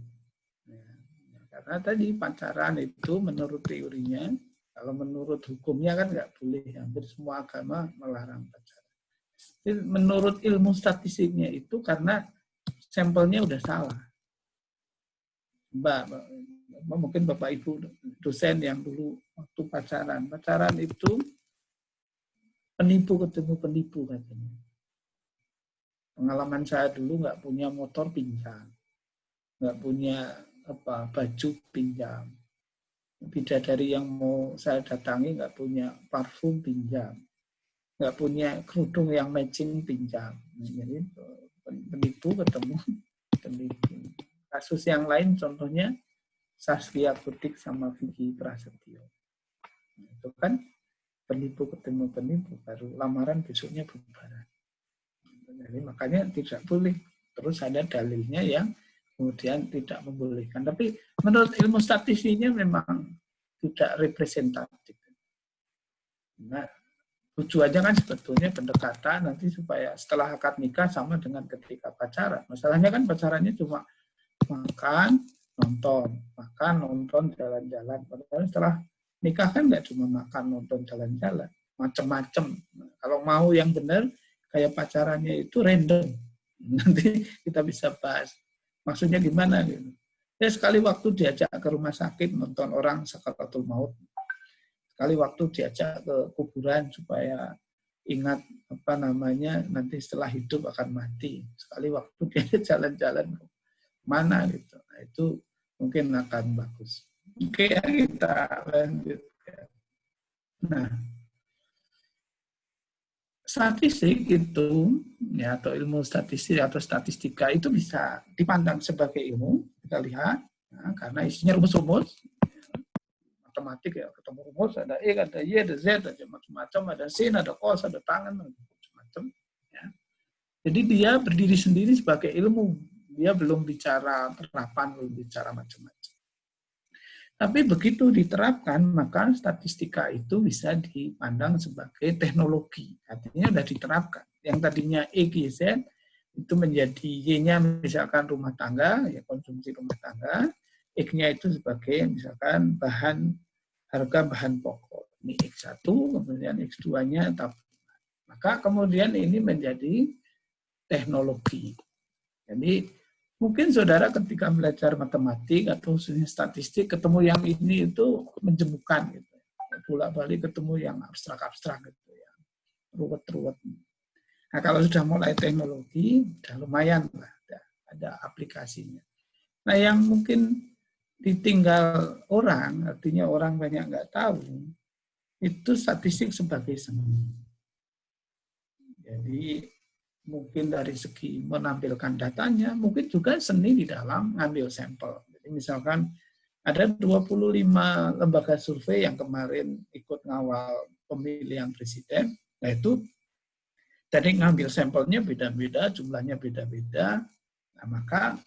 Karena tadi pacaran itu menurut teorinya, kalau menurut hukumnya kan nggak boleh. Hampir semua agama melarang pacaran. Jadi, menurut ilmu statistiknya itu karena sampelnya udah salah. Mungkin Bapak Ibu dosen yang dulu waktu pacaran itu penipu ketemu penipu katanya. Pengalaman saya dulu nggak punya motor pinjam, nggak punya baju pinjam. Bidadari yang mau saya datangi nggak punya parfum pinjam, nggak punya kerudung yang matching pinjam. Jadi penipu ketemu penipu. Kasus yang lain contohnya Saskia Butik sama Vicky Prasetyo. Itu kan penipu ketemu penipu, baru lamaran besoknya bubaran. Jadi makanya tidak boleh. Terus ada dalilnya yang kemudian tidak membolehkan. Tapi menurut ilmu statistiknya memang tidak representatif. Nah, tujuannya kan sebetulnya pendekatan nanti supaya setelah akad nikah sama dengan ketika pacaran. Masalahnya kan pacarannya cuma makan, nonton, jalan-jalan. Padahal setelah nikah kan nggak cuma makan, nonton, jalan-jalan. Macam-macam. Kalau mau yang benar, kayak pacarannya itu random. Nanti kita bisa bahas. Maksudnya gimana gitu. Ya sekali waktu diajak ke rumah sakit nonton orang sakaratul maut. Sekali waktu diajak ke kuburan supaya ingat nanti setelah hidup akan mati. Sekali waktu diajak jalan-jalan mana gitu. Nah, itu mungkin akan bagus. Oke, kita lanjut. Nah, statistik itu ya atau ilmu statistik atau statistika itu bisa dipandang sebagai ilmu, kita lihat ya, karena isinya rumus-rumus matematik ya, ketemu rumus ada E, ada Y, ada Z, ada macam-macam, ada sin, ada cos, ada tangan, macam-macam ya. Jadi dia berdiri sendiri sebagai ilmu. Dia belum bicara terapan, belum bicara macam-macam. Tapi begitu diterapkan, maka statistika itu bisa dipandang sebagai teknologi. Artinya sudah diterapkan. Yang tadinya EGZ itu menjadi Y-nya misalkan rumah tangga, ya konsumsi rumah tangga. X-nya itu sebagai misalkan harga bahan pokok. Ini X1, kemudian X2-nya tabungan. Maka kemudian ini menjadi teknologi. Jadi mungkin saudara ketika belajar matematik atau statistik ketemu yang ini itu menjemukan gitu. Bolak-balik ketemu yang abstrak-abstrak gitu ya. Ruwet-ruwet. Nah, kalau sudah mulai teknologi, sudah lumayan lah ada aplikasinya. Nah, yang mungkin ditinggal orang, artinya orang banyak nggak tahu, itu statistik sebagai seni. Jadi mungkin dari segi menampilkan datanya, mungkin juga seni di dalam ngambil sampel. Jadi misalkan ada 25 lembaga survei yang kemarin ikut ngawal pemilihan presiden, nah itu tadi ngambil sampelnya beda-beda, jumlahnya beda-beda, nah maka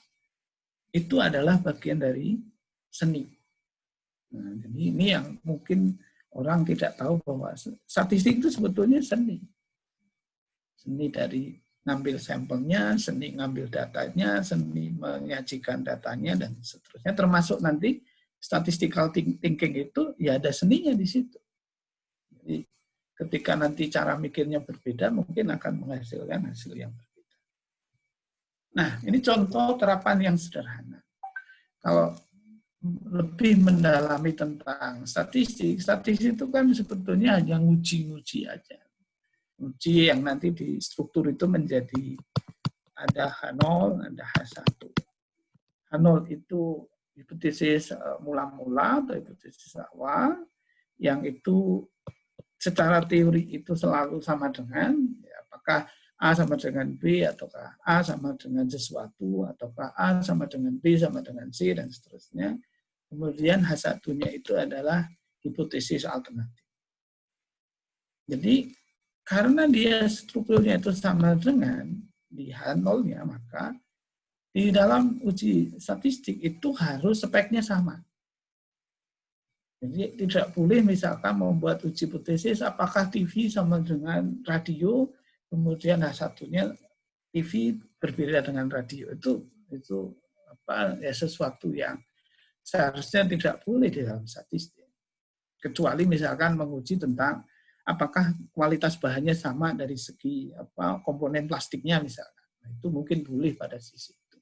itu adalah bagian dari seni. Nah, jadi ini yang mungkin orang tidak tahu bahwa statistik itu sebetulnya seni. Seni dari ngambil sampelnya, seni ngambil datanya, seni menyajikan datanya, dan seterusnya. Termasuk nanti statistical thinking itu, ya ada seninya di situ. Jadi ketika nanti cara mikirnya berbeda, mungkin akan menghasilkan hasil yang berbeda. Nah, ini contoh terapan yang sederhana. Kalau lebih mendalami tentang statistik itu kan sebetulnya hanya nguji-nguji aja. Uji yang nanti di struktur itu menjadi ada H0, ada H1. H0 itu hipotesis mula-mula atau hipotesis awal, yang itu secara teori itu selalu sama dengan, ya, apakah A sama dengan B, ataukah A sama dengan sesuatu, ataukah A sama dengan B sama dengan C, dan seterusnya. Kemudian H1-nya itu adalah hipotesis alternatif. Jadi, karena dia strukturnya itu sama dengan di H0-nya, maka di dalam uji statistik itu harus speknya sama. Jadi tidak boleh misalkan membuat uji hipotesis apakah TV sama dengan radio, kemudian H1-nya TV berbeda dengan radio. Itu sesuatu yang seharusnya tidak boleh di dalam statistik. Kecuali misalkan menguji tentang apakah kualitas bahannya sama dari segi komponen plastiknya misalkan. Nah, itu mungkin boleh pada sisi itu.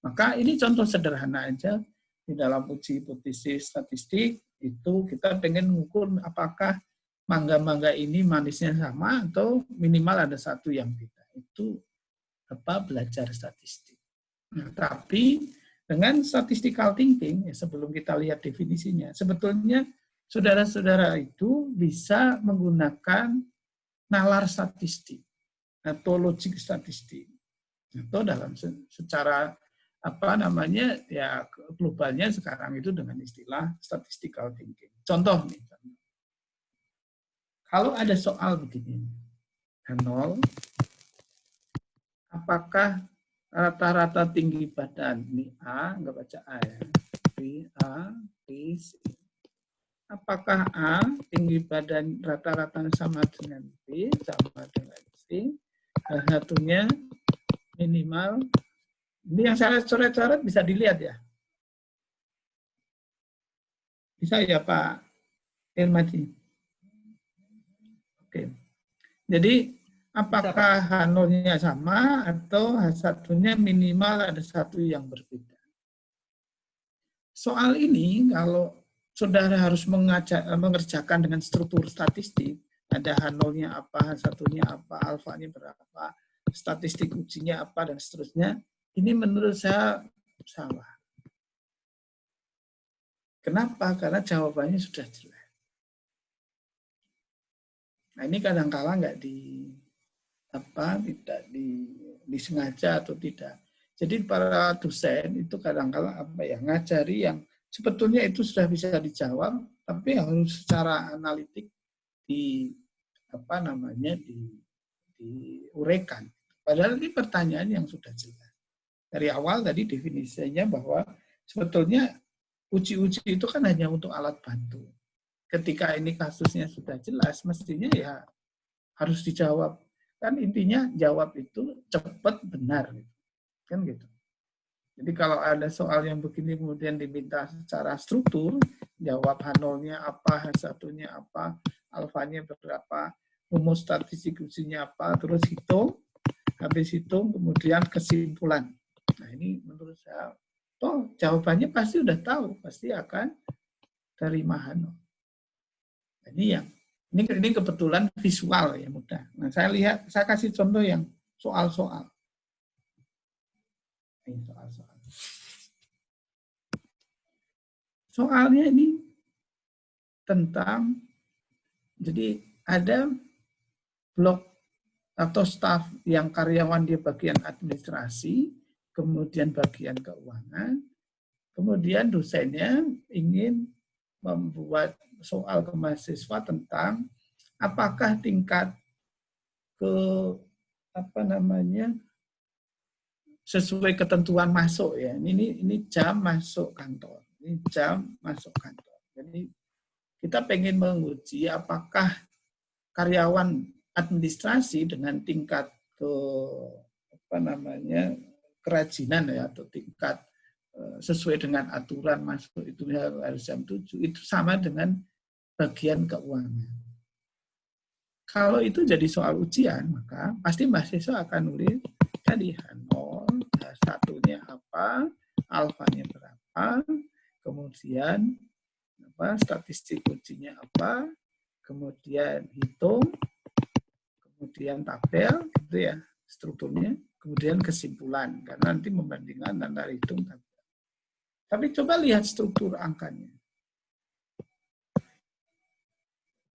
Maka ini contoh sederhana aja di dalam uji hipotesis statistik itu kita pengen mengukur apakah mangga-mangga ini manisnya sama atau minimal ada satu yang beda. Itu belajar statistik. Nah, tapi dengan statistical thinking, sebelum kita lihat definisinya, sebetulnya saudara-saudara itu bisa menggunakan nalar statistik atau logik statistik. Atau dalam secara globalnya sekarang itu dengan istilah statistical thinking. Contoh nih, kalau ada soal begini, H0, apakah rata-rata tinggi badan ini A, nggak baca A ya, B, A, B, C. Apakah A tinggi badan rata-rata sama dengan B, sama dengan C, satunya minimal. Ini yang saya coret-coret bisa dilihat ya. Bisa ya Pak Irmadi? Oke. Jadi apakah H0-nya sama atau H1-nya minimal ada satu yang berbeda? Soal ini kalau saudara harus mengerjakan dengan struktur statistik, ada H0-nya apa, H1-nya apa, alfanya berapa, statistik ujinya apa, dan seterusnya, ini menurut saya salah. Kenapa? Karena jawabannya sudah jelas. Nah, ini kadang-kala nggak tidak disengaja atau tidak. Jadi para dosen itu kadang-kala ngajari yang sebetulnya itu sudah bisa dijawab, tapi harus secara analitik diuraikan. Padahal ini pertanyaan yang sudah jelas. Dari awal tadi definisinya bahwa sebetulnya uji-uji itu kan hanya untuk alat bantu. Ketika ini kasusnya sudah jelas, mestinya ya harus dijawab. Kan intinya jawab itu cepat, benar. Kan gitu. Jadi kalau ada soal yang begini kemudian diminta secara struktur, jawab H0-nya apa, H1-nya apa, alfanya berapa, rumus statistik ujinya apa, terus hitung, habis hitung kemudian kesimpulan. Nah ini menurut saya, jawabannya pasti udah tahu, pasti akan terima H0. Ini kebetulan visual ya mudah. Nah saya kasih contoh yang soal-soal. Ini soal-soal. Soalnya ini tentang, jadi ada blok atau staf yang karyawan dia bagian administrasi, kemudian bagian keuangan, kemudian dosennya ingin membuat soal ke mahasiswa tentang apakah tingkat sesuai ketentuan masuk ya. Ini jam masuk kantor. Ini jam masuk kantor. Jadi kita pengen menguji apakah karyawan administrasi dengan tingkat kerajinan ya, atau tingkat sesuai dengan aturan masuk itu harus jam 7, itu sama dengan bagian keuangan. Kalau itu jadi soal ujian, maka pasti mahasiswa akan nulis tadi H0, H1-nya apa, alfanya berapa, kemudian statistik ujinya apa, kemudian hitung, kemudian tabel, gitu ya strukturnya, kemudian kesimpulan, karena nanti membandingkan antara hitung tabel. Tapi coba lihat struktur angkanya.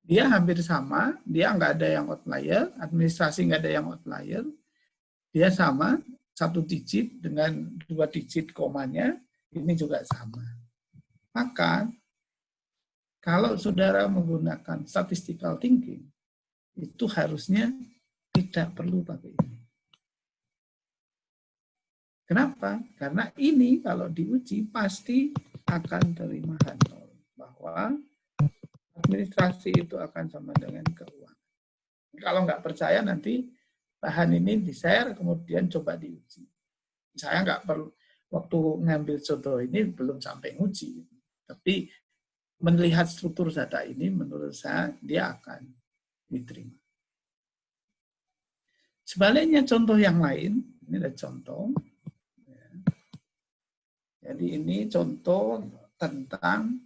Dia hampir sama, dia nggak ada yang outlier, administrasi nggak ada yang outlier, dia sama, 1 digit dengan 2 digit komanya, ini juga sama. Maka, kalau saudara menggunakan statistical thinking, itu harusnya tidak perlu pakai ini. Kenapa? Karena ini kalau diuji pasti akan terima H0. Bahwa administrasi itu akan sama dengan keuangan. Kalau nggak percaya nanti bahan ini di-share, kemudian coba diuji. Saya nggak perlu, waktu ngambil contoh ini belum sampai nguji. Tapi melihat struktur data ini, menurut saya dia akan diterima. Sebaliknya contoh yang lain, ini ada contoh. Jadi ini contoh tentang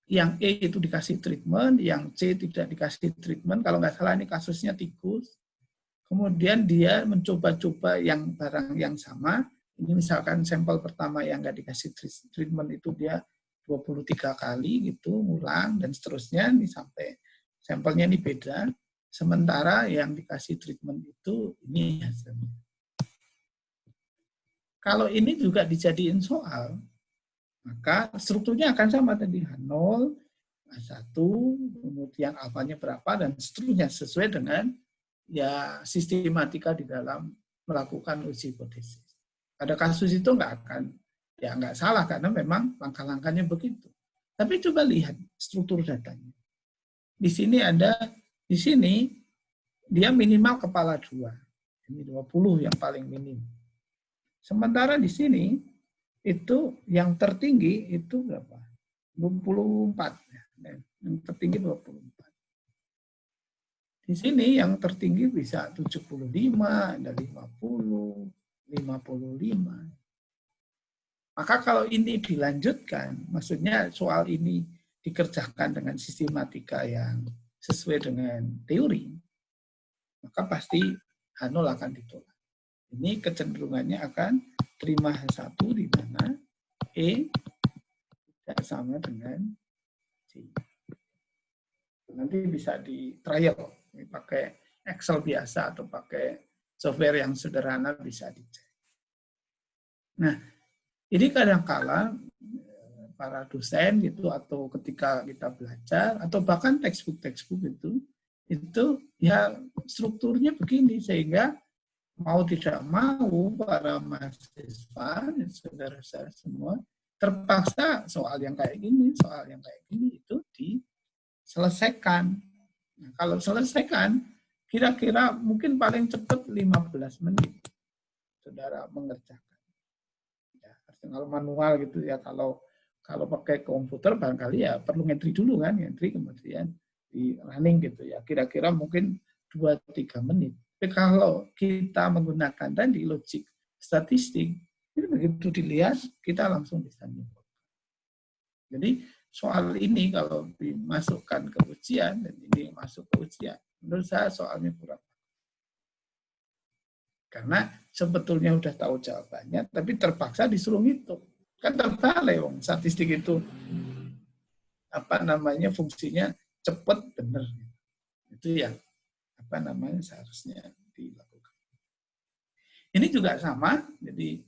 yang E itu dikasih treatment, yang C tidak dikasih treatment. Kalau nggak salah ini kasusnya tikus. Kemudian dia mencoba-coba yang barang yang sama. Ini misalkan sampel pertama yang nggak dikasih treatment itu dia 23 kali gitu, ngulang, dan seterusnya. Ini sampai sampelnya ini beda. Sementara yang dikasih treatment itu ini hasilnya. Kalau ini juga dijadiin soal, maka strukturnya akan sama tadi. H0, H1, kemudian alfanya berapa, dan seterusnya sesuai dengan ya sistematika di dalam melakukan uji hipotesis. Ada kasus itu nggak salah karena memang langkah-langkahnya begitu. Tapi coba lihat struktur datanya. Di sini dia minimal kepala 2. Ini 20 yang paling minim. Sementara di sini itu yang tertinggi itu berapa? 24. Yang tertinggi 24. Di sini yang tertinggi bisa 75, ada 50, 55. Maka kalau ini dilanjutkan, maksudnya soal ini dikerjakan dengan sistematika yang sesuai dengan teori, maka pasti H0 akan ditolak. Ini kecenderungannya akan terima H1 di mana E tidak sama dengan C. Nanti bisa di trial, pakai Excel biasa atau pakai software yang sederhana bisa dicek. Nah, ini kadang-kala para dosen gitu atau ketika kita belajar atau bahkan textbook itu ya strukturnya begini sehingga mau tidak mau para mahasiswa, saudara-saudara semua terpaksa soal yang kayak gini itu diselesaikan. Nah, kalau selesaikan, kira-kira mungkin paling cepat 15 menit saudara mengerjakan. Ya, kalau manual gitu ya, kalau pakai komputer barangkali ya perlu entry dulu kan, entry kemudian di running gitu ya. Kira-kira mungkin 2-3 menit. Tapi kalau kita menggunakan tadi logik statistik, ini begitu dilihat kita langsung bisa nyimpulkan. Jadi soal ini kalau dimasukkan ke ujian dan ini masuk ke ujian, menurut saya soalnya kurang. Karena sebetulnya udah tahu jawabannya, tapi terpaksa disuruh ngitung. Kan terbalik, statistik itu fungsinya cepat benar. Itu yang seharusnya dilakukan. Ini juga sama, jadi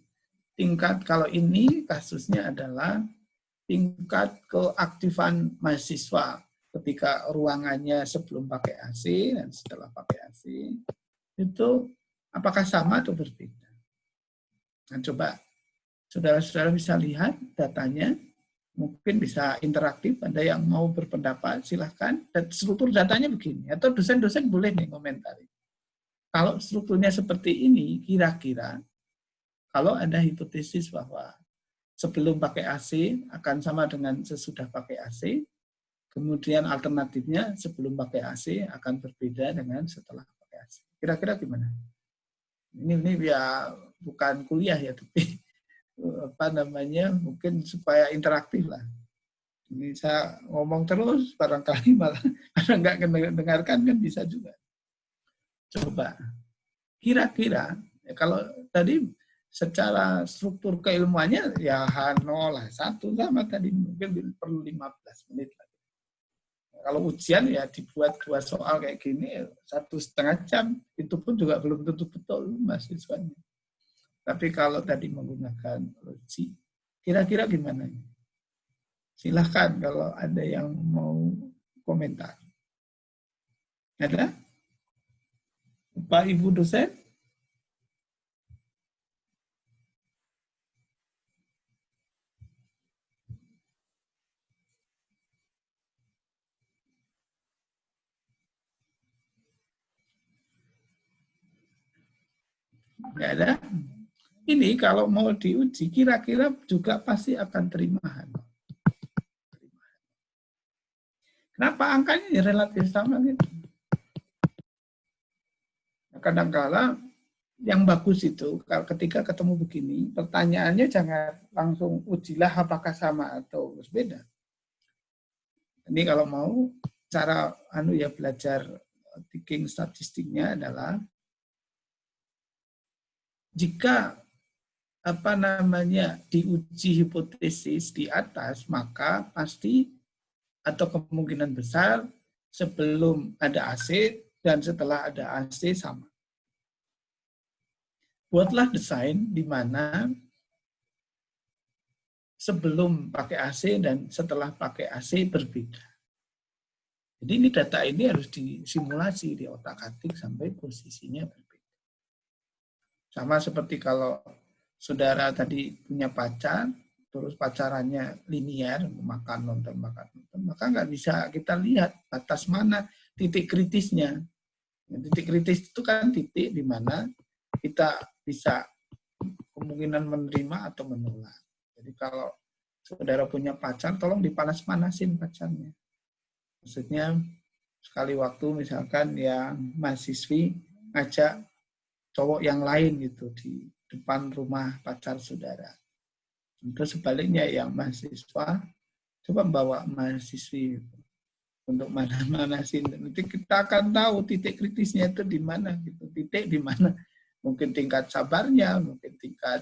tingkat kalau ini kasusnya adalah tingkat keaktifan mahasiswa ketika ruangannya sebelum pakai AC dan setelah pakai AC itu apakah sama atau berbeda? Nah, coba saudara-saudara bisa lihat datanya, mungkin bisa interaktif, ada yang mau berpendapat, silahkan. Dan struktur datanya begini, atau dosen-dosen boleh nih komentari. Kalau strukturnya seperti ini, kira-kira kalau ada hipotesis bahwa sebelum pakai AC akan sama dengan sesudah pakai AC, kemudian alternatifnya sebelum pakai AC akan berbeda dengan setelah pakai AC. Kira-kira gimana? Ini ya bukan kuliah ya, tapi mungkin supaya interaktif lah. Ini saya ngomong terus, barangkali malah ada nggak mendengarkan kan bisa juga. Coba, kira-kira kalau tadi secara struktur keilmuannya ya H0 lah, 1 sama tadi mungkin perlu 15 menit lagi. Kalau ujian ya dibuat 2 soal kayak gini 1,5 jam, itu pun juga belum tentu betul mahasiswanya. Tapi kalau tadi menggunakan logi, kira-kira gimana? Silahkan kalau ada yang mau komentar. Ada? Pak Ibu dosen? Nggak ada? Ini kalau mau diuji, kira-kira juga pasti akan terima. Kenapa angkanya relatif sama gitu? Kadang-kala yang bagus itu, ketika ketemu begini, pertanyaannya jangan langsung ujilah apakah sama atau beda. Ini kalau mau, cara belajar thinking statistiknya adalah jika diuji hipotesis di atas, maka pasti atau kemungkinan besar sebelum ada AC dan setelah ada AC sama. Buatlah desain di mana sebelum pakai AC dan setelah pakai AC berbeda. Jadi ini data ini harus disimulasi di otak-atik sampai posisinya berbeda. Sama seperti kalau saudara tadi punya pacar, terus pacarannya linear, makan nonton, maka nggak bisa kita lihat batas mana titik kritisnya. Titik kritis itu kan titik di mana kita bisa kemungkinan menerima atau menolak. Jadi kalau saudara punya pacar, tolong dipanas-panasin pacarnya. Maksudnya sekali waktu misalkan yang mahasiswi ngajak cowok yang lain gitu di depan rumah pacar saudara. Terus sebaliknya yang mahasiswa coba bawa mahasiswi untuk mana-manasin. Nanti kita akan tahu titik kritisnya itu di mana gitu. Titik di mana mungkin tingkat sabarnya, mungkin tingkat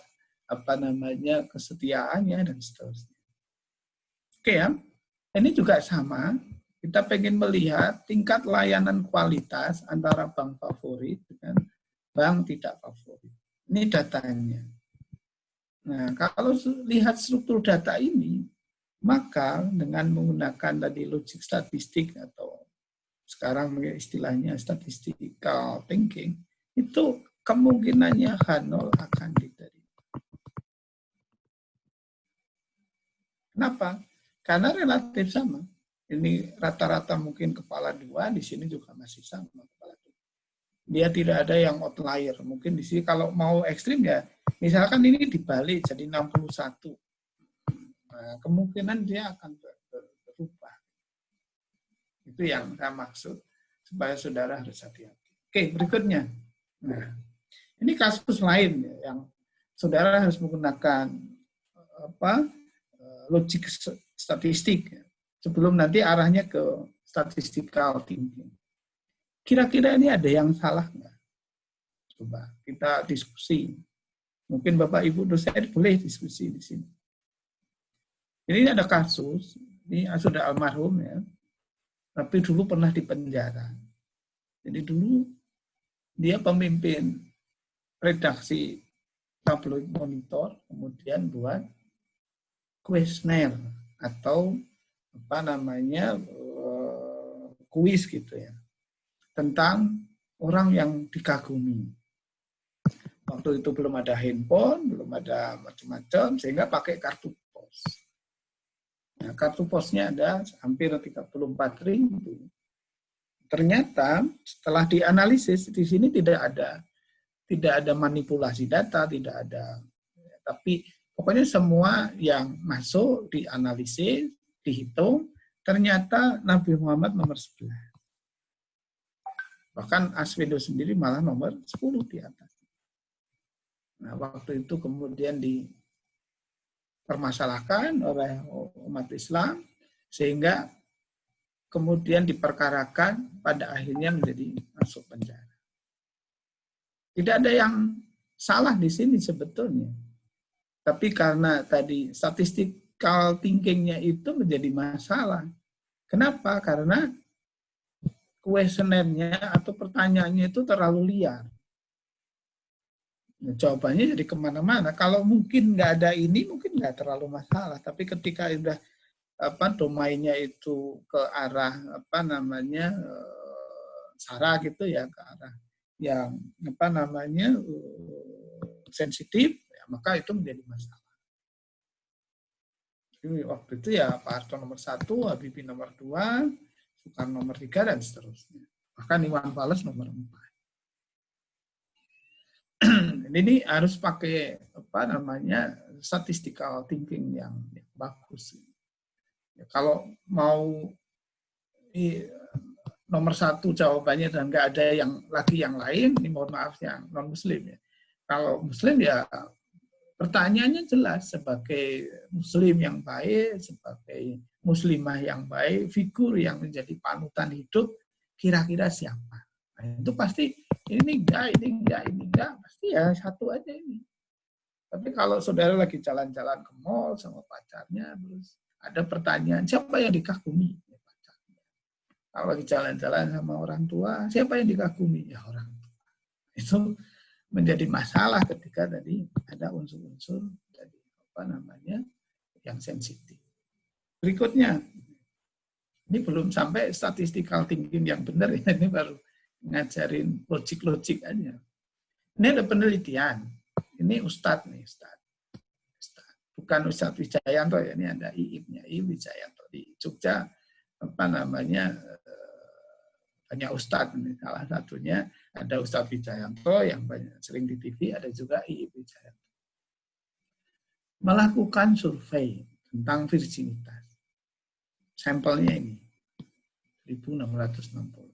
kesetiaannya dan seterusnya. Oke ya. Ini juga sama. Kita pengen melihat tingkat layanan kualitas antara bank favorit dengan bank tidak favorit. Ini datanya. Nah, kalau lihat struktur data ini, maka dengan menggunakan tadi logik statistik atau sekarang istilahnya statistical thinking, itu kemungkinannya H0 akan diterima. Kenapa? Karena relatif sama. Ini rata-rata mungkin kepala 2, di sini juga masih sama kepala 2. Dia tidak ada yang outlier. Mungkin di sini kalau mau ekstrim ya, misalkan ini dibalik jadi 61. Nah, kemungkinan dia akan berubah. Itu yang saya maksud, supaya saudara harus hati-hati. Oke, berikutnya. Nah, ini kasus lain yang saudara harus menggunakan logik statistik sebelum nanti arahnya ke statistical thinking. Kira-kira ini ada yang salah nggak? Coba kita diskusi. Mungkin Bapak Ibu dosen boleh diskusi di sini. Ini ada kasus, ini sudah almarhum ya, tapi dulu pernah di penjara. Jadi dulu dia pemimpin redaksi tabloid Monitor, kemudian buat kuesioner atau kuis gitu ya, tentang orang yang dikagumi. Waktu itu belum ada handphone, belum ada macam-macam, sehingga pakai kartu pos. Nah, kartu posnya ada hampir 34.000. Ternyata setelah dianalisis di sini tidak ada manipulasi data, tidak ada. Tapi pokoknya semua yang masuk dianalisis, dihitung, ternyata Nabi Muhammad nomor 11. Bahkan Aswendo sendiri malah nomor 10 di atas. Nah, waktu itu kemudian dipermasalahkan oleh umat Islam, sehingga kemudian diperkarakan, pada akhirnya menjadi masuk penjara. Tidak ada yang salah di sini sebetulnya. Tapi karena tadi statistical thinking-nya itu menjadi masalah. Kenapa? Karena kuesionernya atau pertanyaannya itu terlalu liar. Nah, jawabannya jadi kemana-mana. Kalau mungkin nggak ada ini, mungkin nggak terlalu masalah. Tapi ketika udah domainnya itu ke arah sara gitu ya, ke arah yang sensitif, ya, maka itu menjadi masalah. Jadi waktu itu ya Pak Harto nomor 1, Habibie nomor 2, Soekarno nomor 3 dan seterusnya. Bahkan Iwan Fals nomor 4. Ini harus pakai statistical thinking yang bagus. Ya, kalau mau nomor 1 jawabannya dan nggak ada yang lain, ini mohon maaf yang non Muslim ya. Kalau Muslim ya pertanyaannya jelas, sebagai Muslim yang baik, sebagai Muslimah yang baik, figur yang menjadi panutan hidup, kira-kira siapa? Nah, itu pasti ini enggak, pasti ya satu aja ini. Tapi kalau saudara lagi jalan-jalan ke mall sama pacarnya, terus ada pertanyaan, siapa yang dikagumi? Ya, pacarnya. Kalau lagi jalan-jalan sama orang tua, siapa yang dikagumi? Ya orang tua. Itu menjadi masalah ketika tadi ada unsur-unsur dari yang sensitif. Berikutnya, ini belum sampai statistical thinking yang benar ya, ini baru ngajarin logik-logik aja. Ini ada penelitian, ini Ustadz nih, bukan Ustadz Wijayanto ya, ini ada IIB-nya, IIB Wijayanto di Jogja, banyak Ustadz, salah satunya ada Ustadz Wijayanto yang banyak sering di TV, ada juga IIB Wijayanto. Melakukan survei tentang virginitas. Sampelnya ini, 1.660.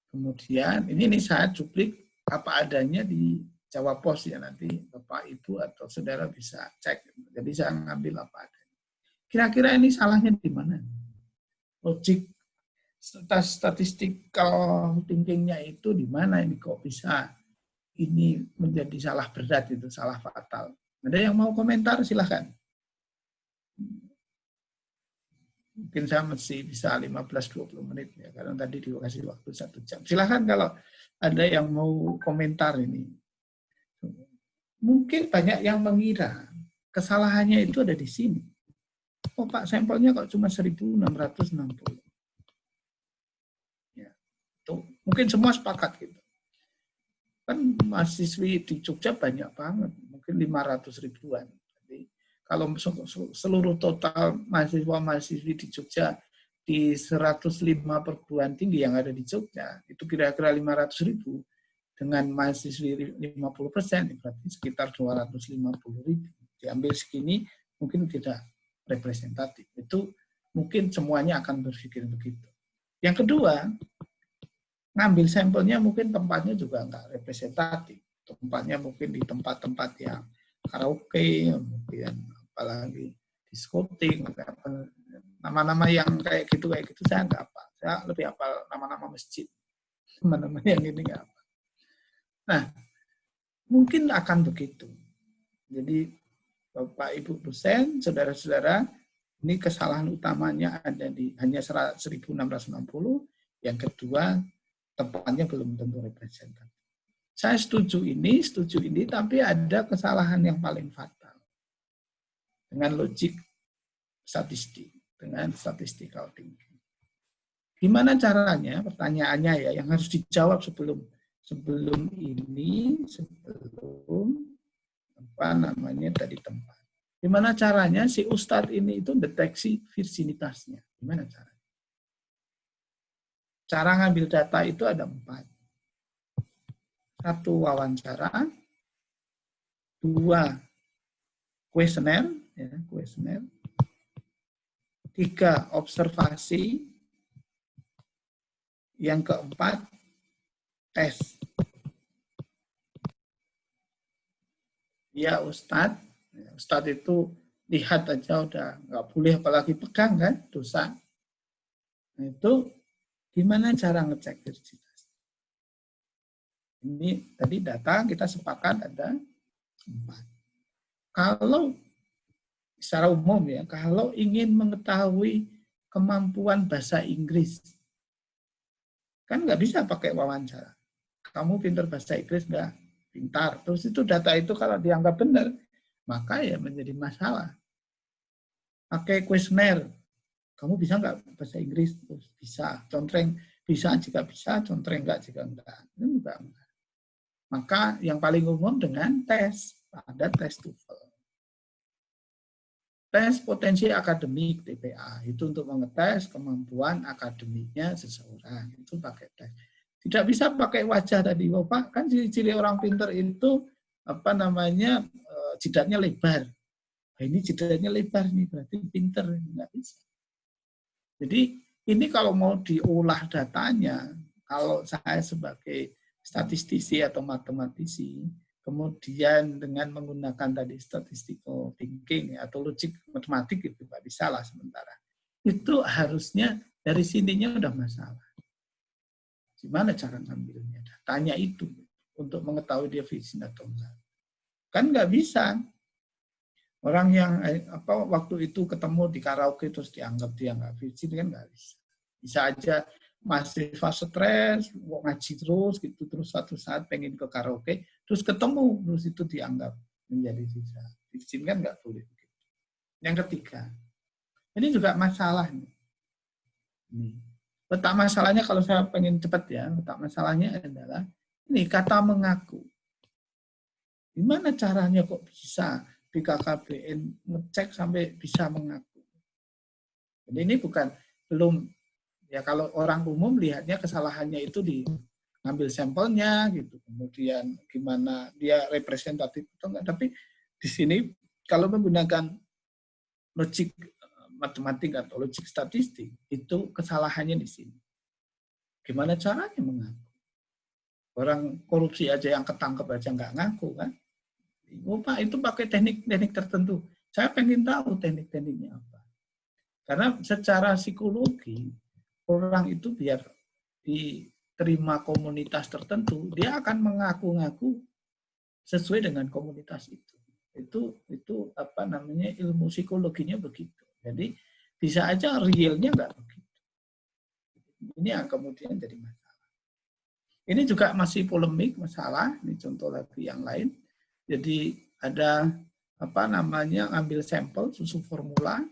Kemudian, ini saya cuplik apa adanya di Jawa Pos ya, nanti Bapak, Ibu, atau saudara bisa cek. Jadi saya ngambil apa adanya. Kira-kira ini salahnya di mana? Logik statistical thinkingnya itu di mana ini kok bisa ini menjadi salah berat, itu salah fatal. Ada yang mau komentar silahkan. Mungkin saya masih bisa 15-20 menit ya, karena tadi dikasih waktu 1 jam. Silahkan kalau ada yang mau komentar ini. Mungkin banyak yang mengira kesalahannya itu ada di sini. Oh Pak, sampelnya kok cuma 1.660. Mungkin semua sepakat gitu. Kan mahasiswi di Jogja banyak banget, mungkin 500 ribuan. Jadi kalau seluruh total mahasiswa-mahasiswi di Jogja di 105 perguruan tinggi yang ada di Jogja, itu kira-kira 500 ribu, dengan mahasiswi 50%, berarti sekitar 250 ribu. Diambil segini, mungkin tidak representatif. Itu mungkin semuanya akan berpikir begitu. Yang kedua, ngambil sampelnya mungkin tempatnya juga nggak representatif. Tempatnya mungkin di tempat-tempat yang karaoke, kemudian apalagi diskotik, nama-nama yang kayak gitu saya nggak apa. Saya lebih hafal nama-nama masjid. Nama-nama yang ini nggak apa. Nah, mungkin akan begitu. Jadi Bapak Ibu dosen, saudara-saudara, ini kesalahan utamanya ada di hanya 1.660. Yang kedua, tempatnya belum tentu representatif. Saya setuju ini, tapi ada kesalahan yang paling fatal. Dengan logik statistik, dengan statistical thinking. Gimana caranya? Pertanyaannya ya, yang harus dijawab sebelum tadi tempat. Gimana caranya si Ustadz ini itu deteksi virginitasnya? Gimana caranya? Cara ngambil data itu ada 4. 1, wawancara. 2, kuesioner. 3, observasi. Yang keempat, tes. Ya Ustadz. Ustadz itu lihat aja udah nggak boleh apalagi pegang kan, dosa. Nah, itu gimana cara ngecek virginitas? Ini tadi data kita sepakat ada 4. Kalau secara umum ya, kalau ingin mengetahui kemampuan bahasa Inggris. Kan nggak bisa pakai wawancara. Kamu pintar bahasa Inggris nggak? Pintar. Terus itu data itu kalau dianggap benar, maka ya menjadi masalah. Pakai kuesioner. Kamu bisa nggak bahasa Inggris? Terus bisa. Contreng bisa jika bisa, contreng nggak jika enggak. Itu juga enggak. Maka yang paling umum dengan tes. Ada tes TOEFL. Tes potensi akademik TPA itu untuk mengetes kemampuan akademiknya seseorang, itu pakai tes. Tidak bisa pakai wajah tadi, Bapak kan ciri-ciri orang pintar itu apa namanya jidatnya lebar. Nah, ini jidatnya lebar nih berarti pintar, nggak bisa. Jadi ini kalau mau diolah datanya, kalau saya sebagai statistisi atau matematisi kemudian dengan menggunakan tadi statistical thinking atau logik matematik itu nggak bisa lah sementara. Itu harusnya dari sininya udah masalah. Gimana cara ngambilnya? Tanya itu untuk mengetahui dia vicin atau enggak. Kan nggak bisa. Orang yang waktu itu ketemu di karaoke terus dianggap dia nggak vicin kan nggak bisa. Bisa aja mahasiswa stres, mau ngaji terus gitu, terus suatu saat pengen ke karaoke, terus ketemu, terus itu dianggap menjadi sisa. Vicin kan nggak boleh begitu. Yang ketiga, ini juga masalah nih. Letak masalahnya kalau saya pengen cepat ya, letak masalahnya adalah ini kata mengaku. Gimana caranya kok bisa BKKBN ngecek sampai bisa mengaku? Jadi ini belum. Ya kalau orang umum lihatnya kesalahannya itu di ngambil sampelnya gitu, kemudian gimana dia representatif atau enggak. Tapi di sini kalau menggunakan logik matematik atau logik statistik itu kesalahannya di sini. Gimana caranya mengaku? Orang korupsi aja yang ketangkep aja nggak ngaku kan? Oh Pak itu pakai teknik-teknik tertentu. Saya pengen tahu teknik-tekniknya apa. Karena secara psikologi orang itu biar diterima komunitas tertentu, dia akan mengaku-ngaku sesuai dengan komunitas itu. Itu apa namanya ilmu psikologinya begitu. Jadi bisa aja realnya nggak begitu. Ini yang kemudian jadi masalah. Ini juga masih polemik masalah. Ini contoh lagi yang lain. Jadi ada apa namanya ambil sampel susu formula.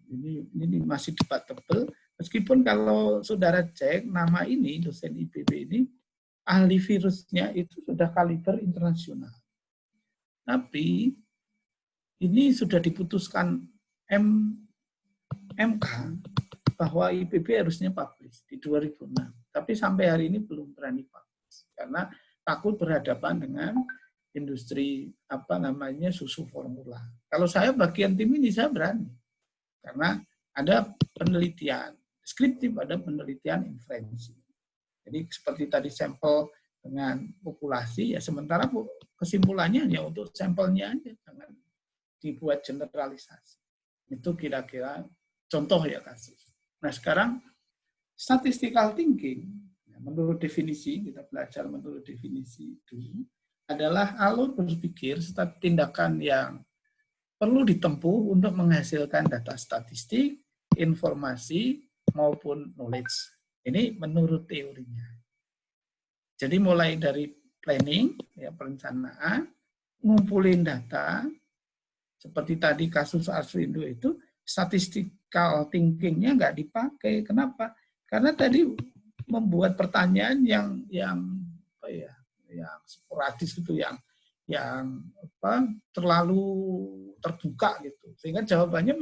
Ini masih debatable. Meskipun kalau saudara cek nama ini, dosen IPB ini, ahli virusnya itu sudah kaliber internasional. Tapi ini sudah diputuskan MK bahwa IPB harusnya publish di 2006. Tapi sampai hari ini belum berani publish. Karena takut berhadapan dengan industri apa namanya susu formula. Kalau saya bagian tim ini saya berani. Karena ada penelitian deskriptif, ada penelitian inferensi. Jadi seperti tadi sampel dengan populasi, ya sementara kesimpulannya hanya untuk sampelnya aja, jangan dibuat generalisasi. Itu kira-kira contoh ya kasus. Nah sekarang statistical thinking, menurut definisi, kita belajar menurut definisi itu, adalah alur berpikir serta tindakan yang perlu ditempuh untuk menghasilkan data statistik, informasi, maupun knowledge. Ini menurut teorinya. Jadi mulai dari planning, ya perencanaan, ngumpulin data, seperti tadi kasus Arswindo itu, statistical thinking-nya nggak dipakai. Kenapa? Karena tadi membuat pertanyaan yang sporadis itu, yang terlalu terbuka gitu, sehingga jawabannya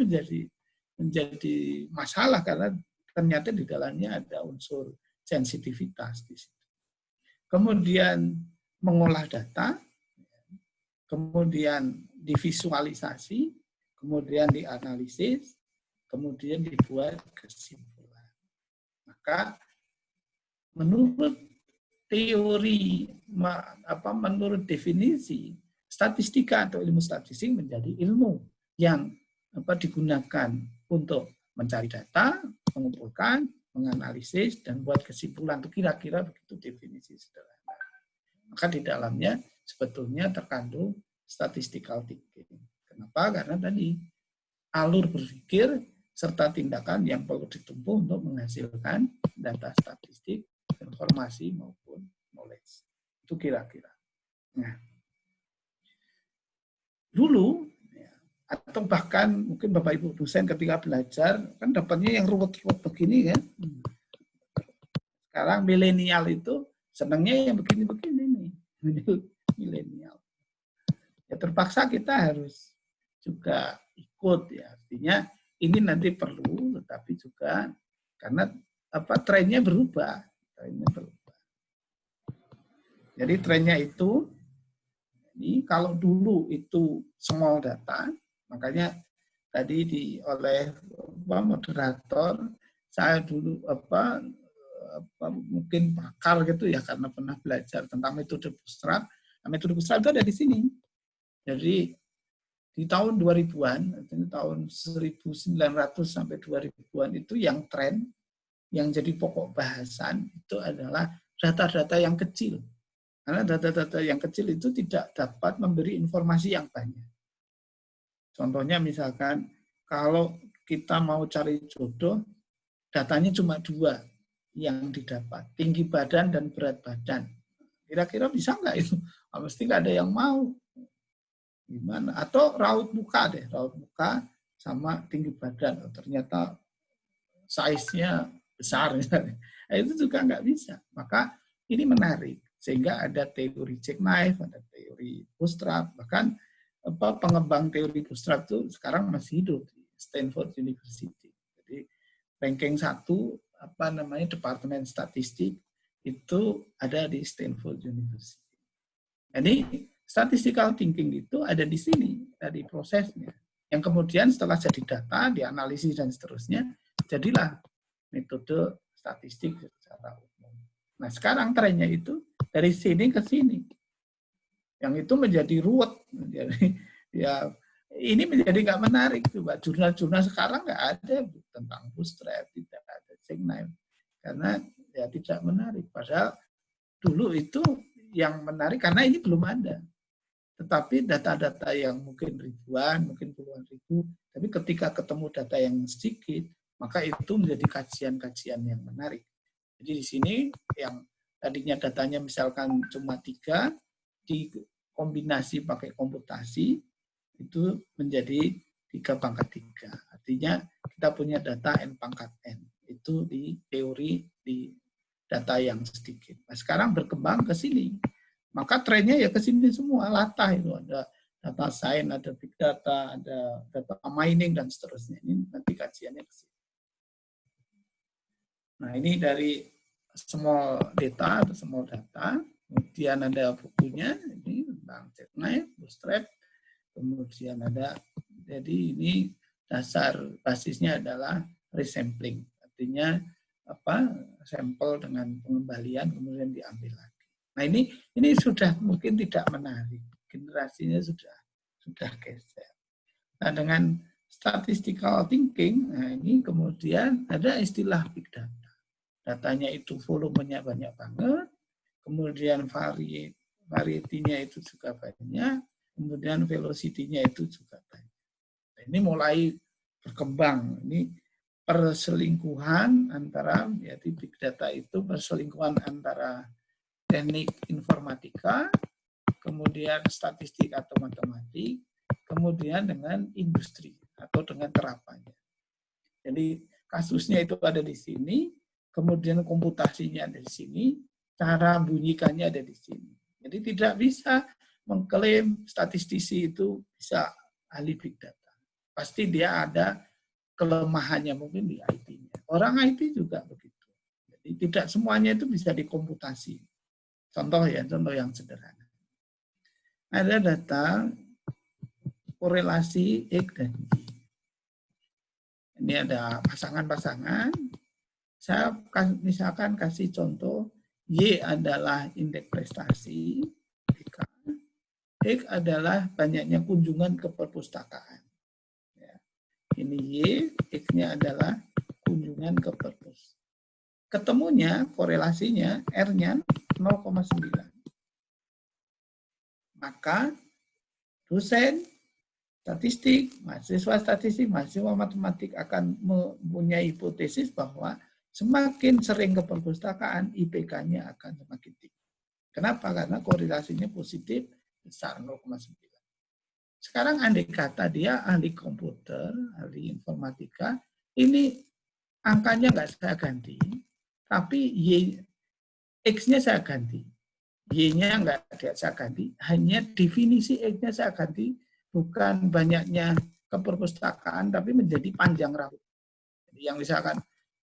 menjadi masalah karena ternyata di dalamnya ada unsur sensitivitas di situ. Kemudian mengolah data, kemudian divisualisasi, kemudian dianalisis, kemudian dibuat kesimpulan. Maka menurut teori menurut definisi statistika atau ilmu statistik menjadi ilmu yang digunakan untuk mencari data, mengumpulkan, menganalisis dan buat kesimpulan. Itu kira-kira begitu definisi sederhana. Maka di dalamnya sebetulnya terkandung statistical thinking. Kenapa? Karena tadi alur berpikir serta tindakan yang perlu ditempuh untuk menghasilkan data statistik, informasi maupun knowledge. Itu kira-kira. Nah, dulu atau bahkan mungkin Bapak Ibu dosen ketika belajar kan dapatnya yang ruwet-ruwet begini kan. Sekarang milenial itu senangnya yang begini-begini nih. Milenial. Ya terpaksa kita harus juga ikut ya. Artinya ini nanti perlu, tetapi juga karena trennya berubah. Jadi trennya itu, ini kalau dulu itu small data, makanya tadi oleh moderator, saya dulu mungkin pakar gitu ya karena pernah belajar tentang metode bootstrap. Nah, metode bootstrap itu ada di sini. Jadi di tahun 2000-an, tahun 1900 sampai 2000-an itu yang tren, yang jadi pokok bahasan itu adalah data-data yang kecil. Karena data-data yang kecil itu tidak dapat memberi informasi yang banyak. Contohnya misalkan, kalau kita mau cari jodoh, datanya cuma 2 yang didapat, tinggi badan dan berat badan. Kira-kira bisa nggak itu? Mesti nggak ada yang mau. Gimana? Atau raut muka deh, raut muka sama tinggi badan. Ternyata size-nya besar. Nah, itu juga nggak bisa. Maka ini menarik. Sehingga ada teori jackknife, ada teori bootstrap. Bahkan pengembang teori bootstrap itu sekarang masih hidup di Stanford University. Jadi ranking 1, Departemen Statistik itu ada di Stanford University. Ini statistical thinking itu ada di sini, dari prosesnya. Yang kemudian setelah jadi data, dianalisis dan seterusnya, jadilah metode statistik secara umum. Nah, sekarang trennya itu dari sini ke sini. Yang itu menjadi ruwet. Jadi, ya, ini menjadi nggak menarik. Coba jurnal-jurnal sekarang nggak ada tentang bootstrap, tidak ada jackknife. Karena ya tidak menarik. Padahal dulu itu yang menarik karena ini belum ada. Tetapi data-data yang mungkin ribuan, mungkin puluhan ribu, tapi ketika ketemu data yang sedikit, maka itu menjadi kajian-kajian yang menarik. Jadi di sini yang tadinya datanya misalkan cuma 3, dikombinasi pakai komputasi, itu menjadi 3/3. Artinya kita punya data N pangkat N. Itu di teori di data yang sedikit. Nah, sekarang berkembang ke sini. Maka trennya ya ke sini semua, latah itu. Ada data science, ada big data, ada data mining, dan seterusnya. Ini nanti kajiannya ke sini. Nah, ini dari small data atau small data. Kemudian ada bukunya, ini tentang jackknife, bootstrap. Kemudian ada, jadi ini dasar basisnya adalah resampling. Artinya sampel dengan pengembalian kemudian diambil lagi. Nah, ini sudah mungkin tidak menarik. Generasinya sudah geser. Nah, dengan statistical thinking, nah ini kemudian ada istilah big data. Datanya itu volumenya banyak banget, kemudian variety-nya itu juga banyak, kemudian velocity-nya itu juga banyak. Nah, ini mulai berkembang. Ini perselingkuhan antara, yaitu big data itu perselingkuhan antara teknik informatika, kemudian statistik atau matematik, kemudian dengan industri atau dengan terapannya. Jadi kasusnya itu ada di sini, kemudian komputasinya ada di sini, cara bunyikannya ada di sini. Jadi tidak bisa mengklaim statistisi itu bisa ahli big data. Pasti dia ada kelemahannya mungkin di IT-nya. Orang IT juga begitu. Jadi tidak semuanya itu bisa dikomputasi. Contoh yang sederhana. Ada data korelasi X dan Y. Ini ada pasangan-pasangan. Saya misalkan kasih contoh, Y adalah indeks prestasi, X adalah banyaknya kunjungan ke perpustakaan. Ini Y, X-nya adalah kunjungan ke perpus. Ketemunya, korelasinya, R-nya 0,9. Maka dosen statistik, mahasiswa matematik akan mempunyai hipotesis bahwa semakin sering ke perpustakaan, IPK-nya akan semakin tinggi. Kenapa? Karena korelasinya positif besar 0,9. Sekarang andai kata dia ahli komputer, ahli informatika, ini angkanya nggak saya ganti, tapi X-nya saya ganti. Y-nya nggak saya ganti, hanya definisi X-nya saya ganti, bukan banyaknya ke perpustakaan, tapi menjadi panjang rambut. Jadi yang misalkan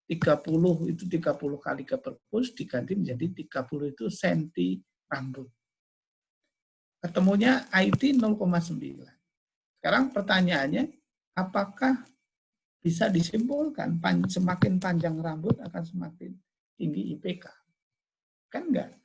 30 itu 30 kali ke perpus, diganti menjadi 30 itu senti rambut. Ketemunya IT 0,9. Sekarang pertanyaannya, apakah bisa disimpulkan semakin panjang rambut akan semakin tinggi IPK? Kan enggak.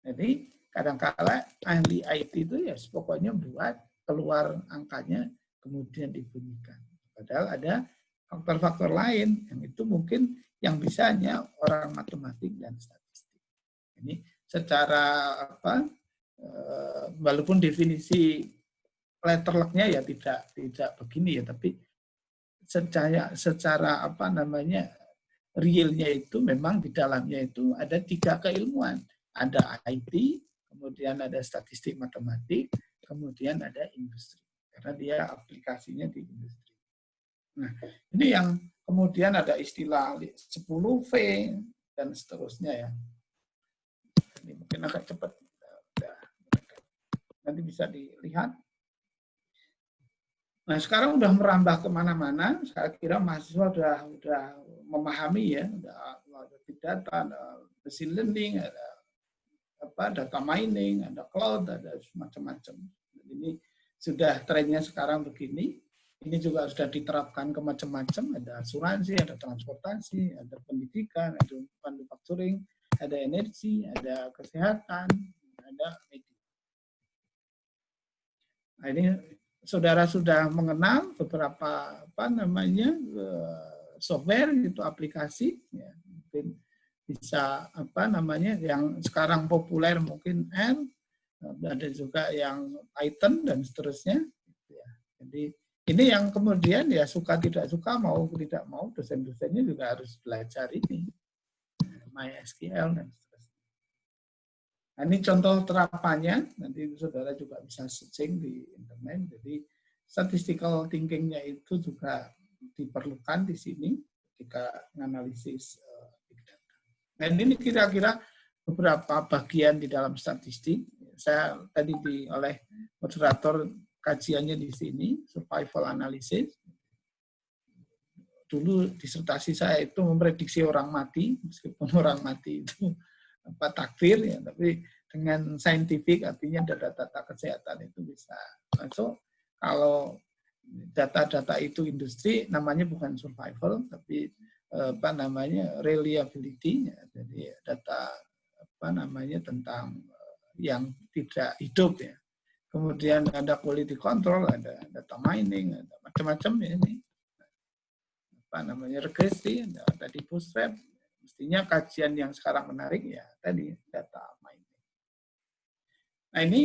Jadi kadang-kala ahli IT itu ya pokoknya buat keluar angkanya kemudian dibunyikan. Padahal ada faktor-faktor lain yang itu mungkin yang bisanya orang matematik dan statistik. Ini secara walaupun definisi letterlock-nya ya tidak begini ya, tapi secara realnya itu memang di dalamnya itu ada 3 keilmuan. Ada IT, kemudian ada statistik matematik, kemudian ada industri. Karena dia aplikasinya di industri. Nah, ini yang kemudian ada istilah 10V dan seterusnya ya. Ini mungkin agak cepat. Nanti bisa dilihat. Nah, sekarang udah merambah kemana-mana. Saya kira mahasiswa udah memahami ya, ada big data, ada machine learning, ada data mining, ada cloud, ada macam-macam. Ini sudah trennya sekarang begini. Ini juga sudah diterapkan ke macam-macam. Ada asuransi, ada transportasi, ada pendidikan, ada manufacturing, ada energi, ada kesehatan, ada media. Nah, ini saudara sudah mengenal beberapa software gitu, aplikasi ya, mungkin bisa yang sekarang populer mungkin R, ada juga yang Python dan seterusnya ya. Jadi ini yang kemudian ya suka tidak suka, mau tidak mau, dosen-dosennya juga harus belajar ini MySQL dan seterusnya. Nah, ini contoh terapannya, nanti saudara juga bisa searching di internet. Jadi statistical thinking-nya itu juga diperlukan di sini ketika menganalisis big data. Dan ini kira-kira beberapa bagian di dalam statistik. Saya tadi oleh moderator kajiannya di sini, survival analysis. Dulu disertasi saya itu memprediksi orang mati, meskipun orang mati itu takdir ya, tapi dengan saintifik artinya data-data kesehatan itu bisa masuk. Kalau data-data itu industri, namanya bukan survival, tapi reliability, ya. Jadi data tentang yang tidak hidup ya. Kemudian ada quality control, ada data mining, ada macam-macam ya ini. Regresi, ada tadi bootstrap. Mestinya kajian yang sekarang menarik ya tadi data mining. Nah, ini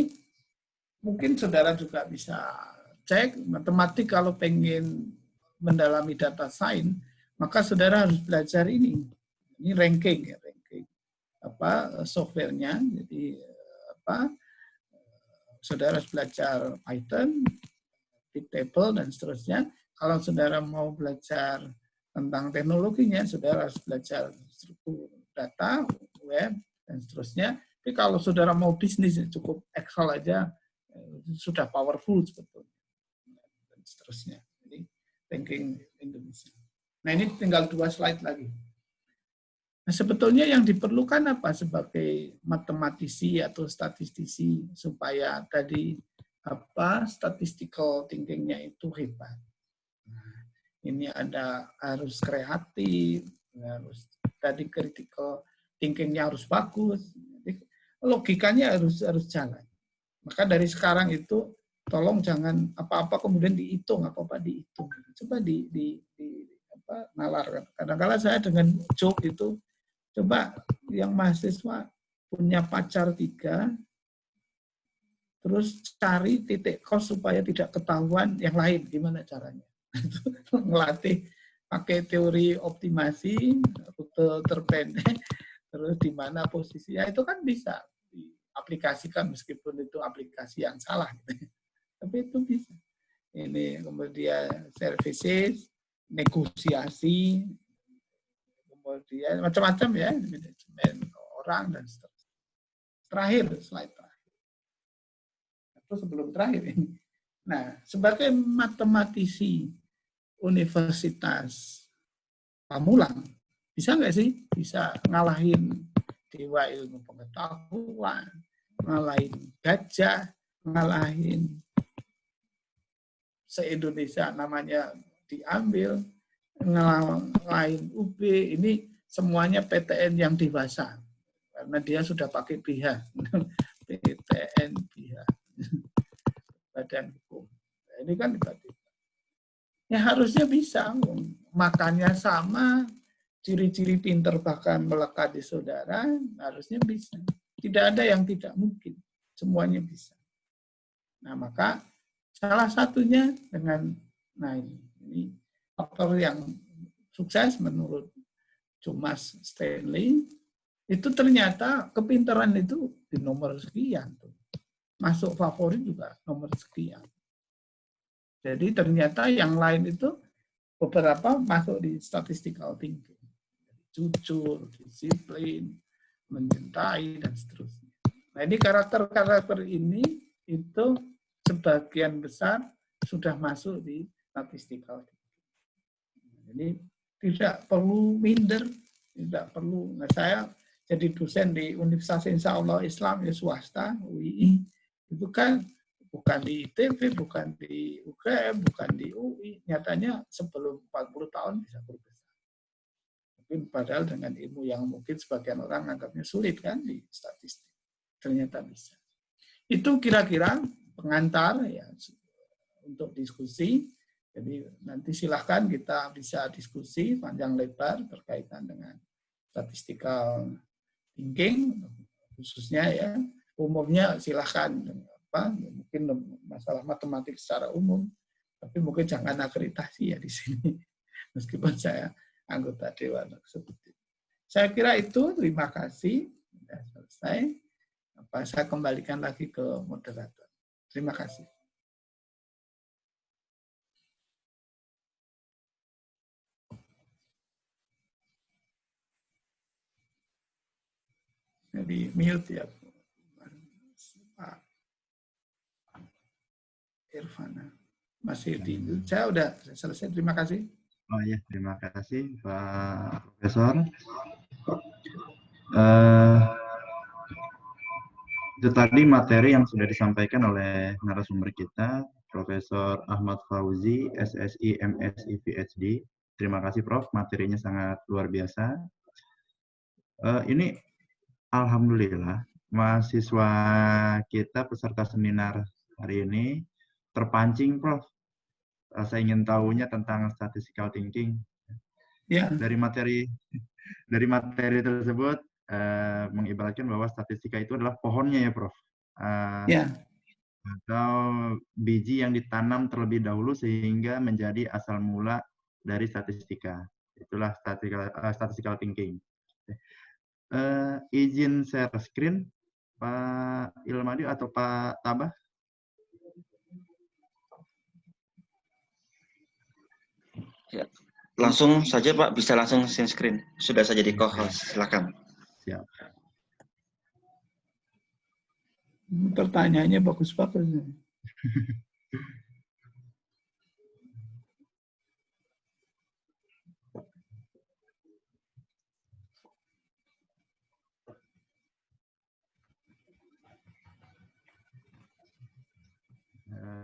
mungkin saudara juga bisa cek matematik kalau pengen mendalami data science, maka saudara harus belajar ini. Ini ranking ya, softwarenya. Jadi saudara harus belajar Python, big table dan seterusnya. Kalau saudara mau belajar tentang teknologinya, saudara harus belajar struktur data, web dan seterusnya. Tapi kalau saudara mau bisnis, cukup Excel aja sudah powerful sebetulnya. Dan seterusnya. Jadi thinking Indonesia. Nah, ini tinggal 2 slide lagi. Nah, sebetulnya yang diperlukan apa sebagai matematisi atau statistisi supaya tadi statistical thinking-nya itu hebat. Nah, ini harus kreatif, harus tadi critical thinking-nya harus bagus, jadi logikanya harus jalan. Maka dari sekarang itu tolong jangan apa-apa kemudian dihitung, apa-apa dihitung. Coba nalar. Kadang-kadang saya dengan joke itu, coba yang mahasiswa punya pacar 3, terus cari titik kos supaya tidak ketahuan yang lain. Gimana caranya? Ngelatih pakai teori optimasi, rute terpendek, terus di mana posisinya, itu kan bisa diaplikasikan meskipun itu aplikasi yang salah. Tapi itu bisa. Ini kemudian services, negosiasi, kemudian macam-macam ya, manajemen orang dan seterusnya. Terakhir, slide terakhir. Itu sebelum terakhir ini. Nah, sebagai matematisi Universitas Pamulang, bisa nggak sih? Bisa ngalahin Dewa Ilmu Pengetahuan, ngalahin Gajah, ngalahin se-Indonesia namanya diambil, ngalahin UB, ini semuanya PTN yang dewasa. Karena dia sudah pakai BIHA. PTN BIHA. Badan Hukum. Nah, ini kan tiba-tiba. Ya harusnya bisa. Makannya sama, ciri-ciri pinter bahkan melekat di saudara, harusnya bisa. Tidak ada yang tidak mungkin. Semuanya bisa. Nah, maka salah satunya dengan, nah ini faktor yang sukses menurut Thomas Stanley, itu ternyata kepintaran itu di nomor sekian. Masuk favorit juga nomor sekian. Jadi ternyata yang lain itu beberapa masuk di statistical thinking. Jujur, disiplin, mencintai, dan seterusnya. Nah ini karakter-karakter ini itu sebagian besar sudah masuk di statistical thinking. Jadi tidak perlu minder, tidak perlu. Nah, saya jadi dosen di Universitas Insya Allah Islam ya swasta, UI, itu kan bukan di ITB, bukan di UGM, bukan di UI. Nyatanya sebelum 40 tahun bisa berbesar. Mungkin padahal dengan ilmu yang mungkin sebagian orang anggapnya sulit kan di statistik. Ternyata bisa. Itu kira-kira pengantar ya untuk diskusi. Jadi nanti silahkan kita bisa diskusi panjang lebar berkaitan dengan statistical thinking khususnya ya. Umumnya silahkan mungkin masalah matematik secara umum, tapi mungkin jangan akreditasi ya di sini. Meskipun saya anggota dewan eksekutif. Saya kira itu, terima kasih. Sudah selesai. Saya kembalikan lagi ke moderator. Terima kasih. Jadi mute ya Pak Irfana. Masih di saya udah selesai, terima kasih. Oh ya, terima kasih Pak Profesor. Itu tadi materi yang sudah disampaikan oleh narasumber kita, Profesor Ahmad Fauzi, SSI, MSI, PhD. Terima kasih Prof, materinya sangat luar biasa. Ini alhamdulillah mahasiswa kita peserta seminar hari ini terpancing Prof. Saya ingin tahunya tentang statistical thinking. Ya. Dari materi tersebut mengibaratkan bahwa statistika itu adalah pohonnya ya Prof. Ya. Atau biji yang ditanam terlebih dahulu sehingga menjadi asal mula dari statistika. Itulah statistical thinking. Izin share screen Pak Ilmadi atau Pak Tabah. Ya, langsung saja Pak, bisa langsung share screen. Sudah saja di co-host, silakan. Siap. Pertanyaannya bagus-bagus.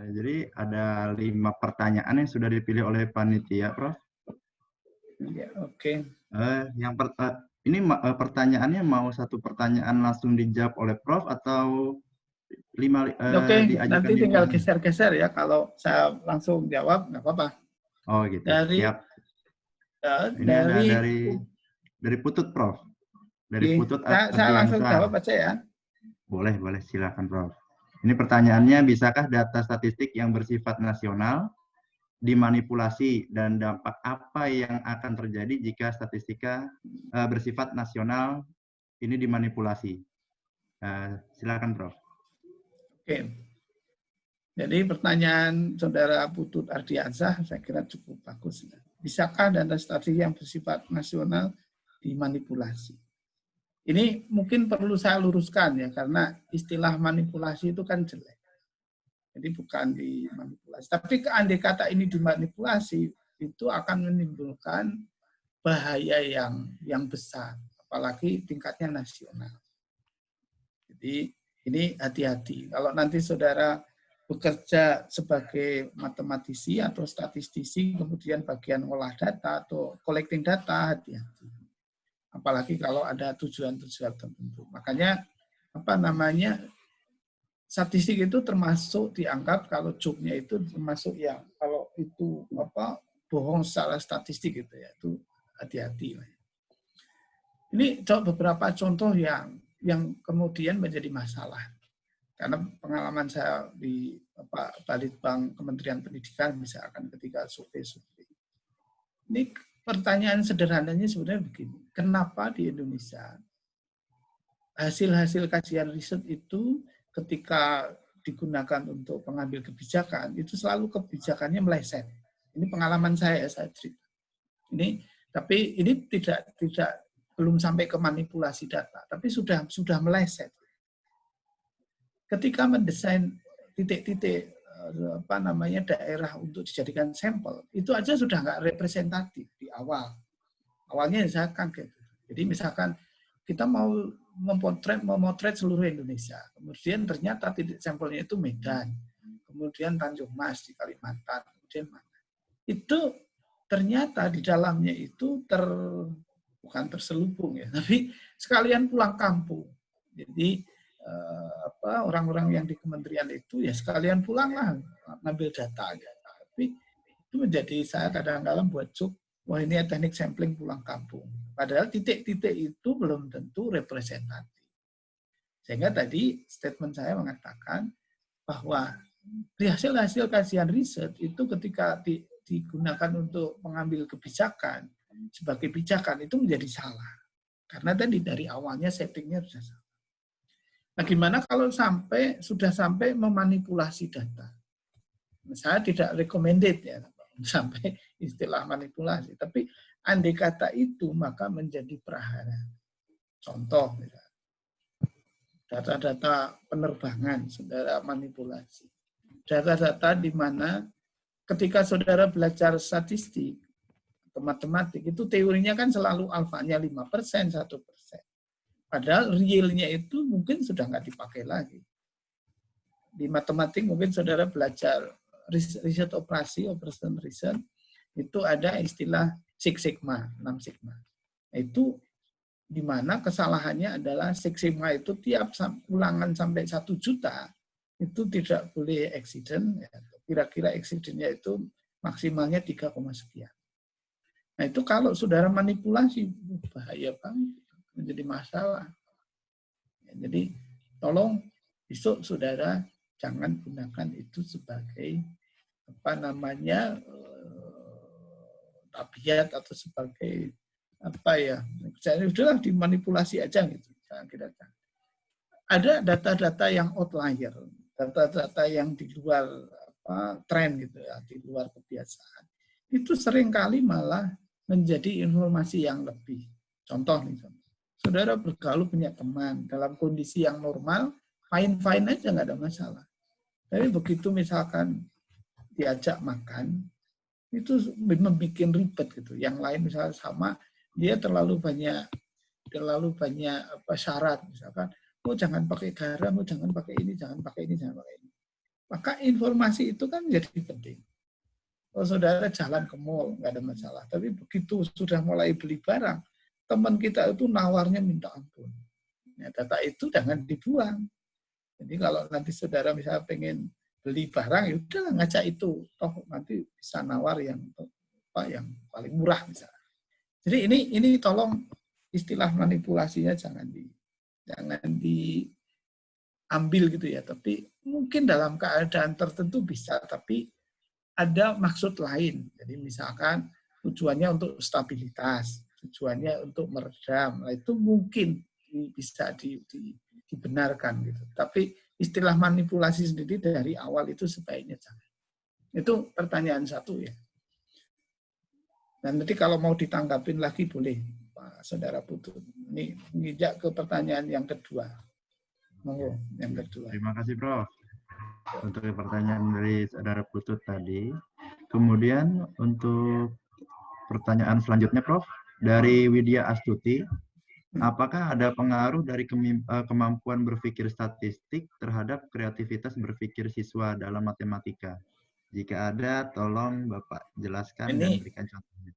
Jadi ada 5 pertanyaan yang sudah dipilih oleh panitia, Prof. Ya, oke. Ini pertanyaannya mau satu pertanyaan langsung dijawab oleh Prof atau 5 Oke, nanti tinggal geser-geser ya. Kalau saya langsung jawab nggak apa-apa. Oh gitu. Siap. Ini ada dari Putut, Prof. Dari Putut. Saya langsung jawab aja ya. Boleh, silakan Prof. Ini pertanyaannya, bisakah data statistik yang bersifat nasional dimanipulasi dan dampak apa yang akan terjadi jika statistika bersifat nasional ini dimanipulasi? Silakan, Prof. Oke. Jadi pertanyaan Saudara Putut Ardiansah saya kira cukup bagus. Bisakah data statistik yang bersifat nasional dimanipulasi? Ini mungkin perlu saya luruskan ya, karena istilah manipulasi itu kan jelek. Jadi bukan dimanipulasi. Tapi andai kata ini dimanipulasi, itu akan menimbulkan bahaya yang besar, apalagi tingkatnya nasional. Jadi ini hati-hati. Kalau nanti saudara bekerja sebagai matematisi atau statistisi, kemudian bagian olah data atau collecting data, hati-hati. Apalagi kalau ada tujuan-tujuan tertentu. Makanya statistik itu termasuk dianggap kalau joke-nya itu termasuk yang kalau itu bohong secara statistik gitu ya, itu hati-hati. Ini beberapa contoh yang kemudian menjadi masalah. Karena pengalaman saya di Balitbank Kementerian Pendidikan misalkan ketika survei-survei. Ini pertanyaan sederhananya sebenarnya begini, kenapa di Indonesia hasil-hasil kajian riset itu ketika digunakan untuk pengambil kebijakan, itu selalu kebijakannya meleset. Ini pengalaman saya cerita. Tapi ini belum sampai ke manipulasi data, tapi sudah meleset. Ketika mendesain titik-titik daerah untuk dijadikan sampel, itu aja sudah nggak representatif di awal. Awalnya saya kaget. Jadi misalkan kita mau memotret seluruh Indonesia, kemudian ternyata titik sampelnya itu Medan, kemudian Tanjung Mas di Kalimantan, kemudian mana? Itu ternyata di dalamnya itu bukan terselubung ya, tapi sekalian pulang kampung. Jadi orang-orang yang di kementerian itu ya sekalian pulanglah ngambil data. Tapi itu menjadi saya kadang-kadang buat joke, wah ini teknik sampling pulang kampung. Padahal titik-titik itu belum tentu representatif. Sehingga tadi statement saya mengatakan bahwa hasil-hasil kajian riset itu ketika digunakan untuk mengambil kebijakan sebagai pijakan itu menjadi salah. Karena tadi dari awalnya settingnya sudah salah. Nah, gimana kalau sudah sampai memanipulasi data? Saya tidak recommended ya sampai istilah manipulasi, tapi andai kata itu maka menjadi prahara. Contoh, data-data penerbangan, saudara manipulasi. Data-data di mana ketika saudara belajar statistik atau matematik, itu teorinya kan selalu alfanya 5%, 1%. Padahal realnya itu mungkin sudah nggak dipakai lagi. Di matematik mungkin saudara belajar riset operasi, operation research, itu ada istilah Six Sigma, 6 Sigma. Itu di mana kesalahannya adalah Six Sigma itu tiap ulangan sampai 1 juta, itu tidak boleh accident. Kira-kira accidentnya itu maksimalnya 3, sekian. Nah itu kalau saudara manipulasi, bahaya banget. Menjadi masalah. Jadi tolong besok saudara jangan gunakan itu sebagai tabiat atau sebagai jadi udahlah dimanipulasi aja gitu. Ada data-data yang outlier, data-data yang di luar tren gitu ya, di luar kebiasaan. Itu seringkali malah menjadi informasi yang lebih. Contoh nih, saudara bergaul punya teman dalam kondisi yang normal, fine-fine aja nggak ada masalah. Tapi begitu misalkan diajak makan, itu membuat ribet gitu. Yang lain misalnya sama, dia terlalu banyak syarat, misalkan, jangan pakai garam, jangan pakai ini, jangan pakai ini, jangan pakai ini. Maka informasi itu kan menjadi penting. Kalau saudara jalan ke mall nggak ada masalah, tapi begitu sudah mulai beli barang, teman kita itu nawarnya minta ampun. Ya, data itu jangan dibuang. Jadi kalau nanti saudara misalnya pengen beli barang, ya udah ngajak itu. Toh nanti bisa nawar yang paling murah misalnya. Jadi ini tolong istilah manipulasinya jangan ambil gitu ya. Tapi mungkin dalam keadaan tertentu bisa, tapi ada maksud lain. Jadi misalkan tujuannya untuk stabilitas, tujuannya untuk meredam. Nah, itu mungkin bisa dibenarkan gitu. Tapi istilah manipulasi sendiri dari awal itu sebaiknya jangan. Itu pertanyaan satu ya. Dan nanti kalau mau ditanggapin lagi boleh, Pak Saudara Putut. Ini ngijak ke pertanyaan yang kedua. Monggo, yang kedua. Terima kasih, Prof. Untuk pertanyaan dari Saudara Putut tadi. Kemudian untuk pertanyaan selanjutnya, Prof, dari Widya Astuti, apakah ada pengaruh dari kemampuan berpikir statistik terhadap kreativitas berpikir siswa dalam matematika? Jika ada, tolong Bapak jelaskan dan berikan contohnya.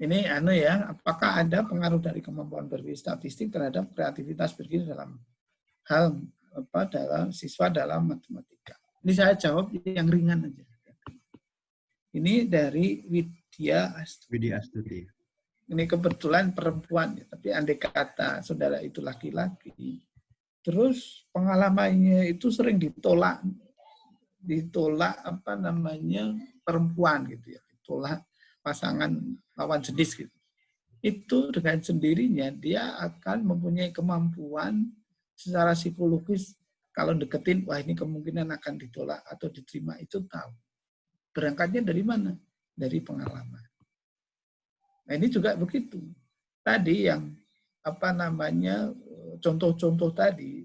Ini ya, apakah ada pengaruh dari kemampuan berpikir statistik terhadap kreativitas berpikir dalam hal dalam siswa dalam matematika? Ini saya jawab yang ringan aja. Ini dari Widya Astuti. Ini kebetulan perempuan, ya, tapi andai kata saudara itu laki-laki, terus pengalamannya itu sering ditolak perempuan gitu ya, ditolak pasangan lawan jenis gitu. Itu dengan sendirinya dia akan mempunyai kemampuan secara psikologis kalau deketin, wah ini kemungkinan akan ditolak atau diterima, itu tahu. Berangkatnya dari mana? Dari pengalaman. Nah ini juga begitu. Tadi yang contoh-contoh tadi,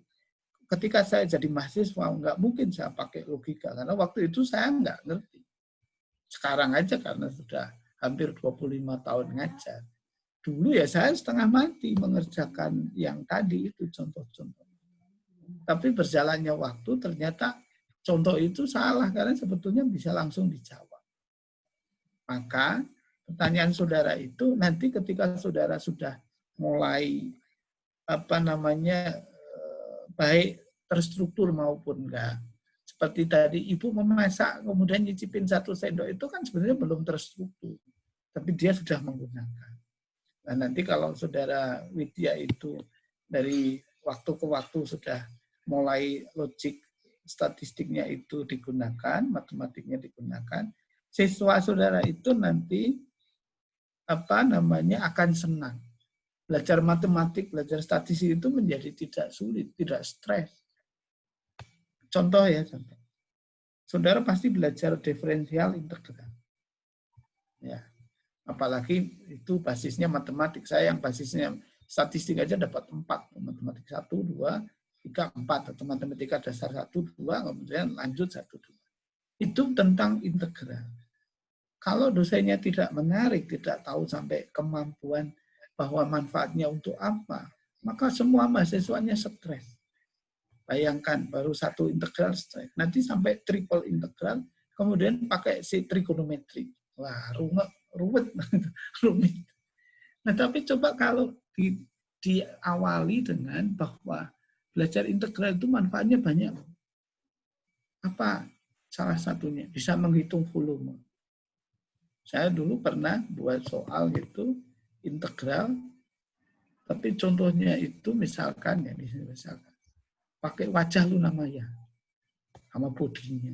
ketika saya jadi mahasiswa, nggak mungkin saya pakai logika, karena waktu itu saya nggak ngerti. Sekarang aja karena sudah hampir 25 tahun ngajar. Dulu ya saya setengah mati mengerjakan yang tadi itu contoh-contoh. Tapi berjalannya waktu ternyata contoh itu salah, karena sebetulnya bisa langsung dijawab. Maka pertanyaan saudara itu nanti ketika saudara sudah mulai baik terstruktur maupun enggak. Seperti tadi ibu memasak kemudian nyicipin 1 sendok itu kan sebenarnya belum terstruktur. Tapi dia sudah menggunakan. Nah, nanti kalau saudara Widya itu dari waktu ke waktu sudah mulai logik statistiknya itu digunakan, matematiknya digunakan, siswa saudara itu nanti akan senang. Belajar matematik, belajar statistik itu menjadi tidak sulit, tidak stres. Contoh ya, contoh. Saudara pasti belajar diferensial integral. Ya. Apalagi itu basisnya matematik. Saya yang basisnya statistik aja dapat 4. Matematik 1, 2, 3, 4. Atau matematika dasar 1, 2, kemudian lanjut 1, 2. Itu tentang integral. Kalau dosennya tidak menarik, tidak tahu sampai kemampuan bahwa manfaatnya untuk apa, maka semua mahasiswanya stres. Bayangkan, baru 1 integral stres. Nanti sampai triple integral, kemudian pakai si trigonometri. Wah, rumit. Nah, tapi coba kalau diawali dengan bahwa belajar integral itu manfaatnya banyak. Apa salah satunya? Bisa menghitung volume. Saya dulu pernah buat soal gitu, integral, tapi contohnya itu misalkan pakai wajah Luna Maya sama bodinya.